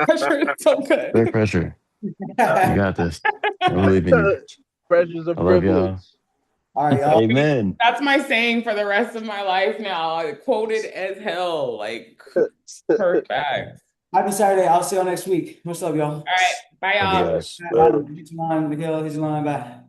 Pressure is so Peer good. pressure. You got this. I believe in you. Pressure's a I love privilege. y'all. All right, y'all. Amen. That's my saying for the rest of my life now. I quote it as hell. Like perfect. Happy Saturday. I'll see y'all next week. Much love, y'all. All right. Bye, y'all. Adios. Bye. Miguel, he's lying. Bye.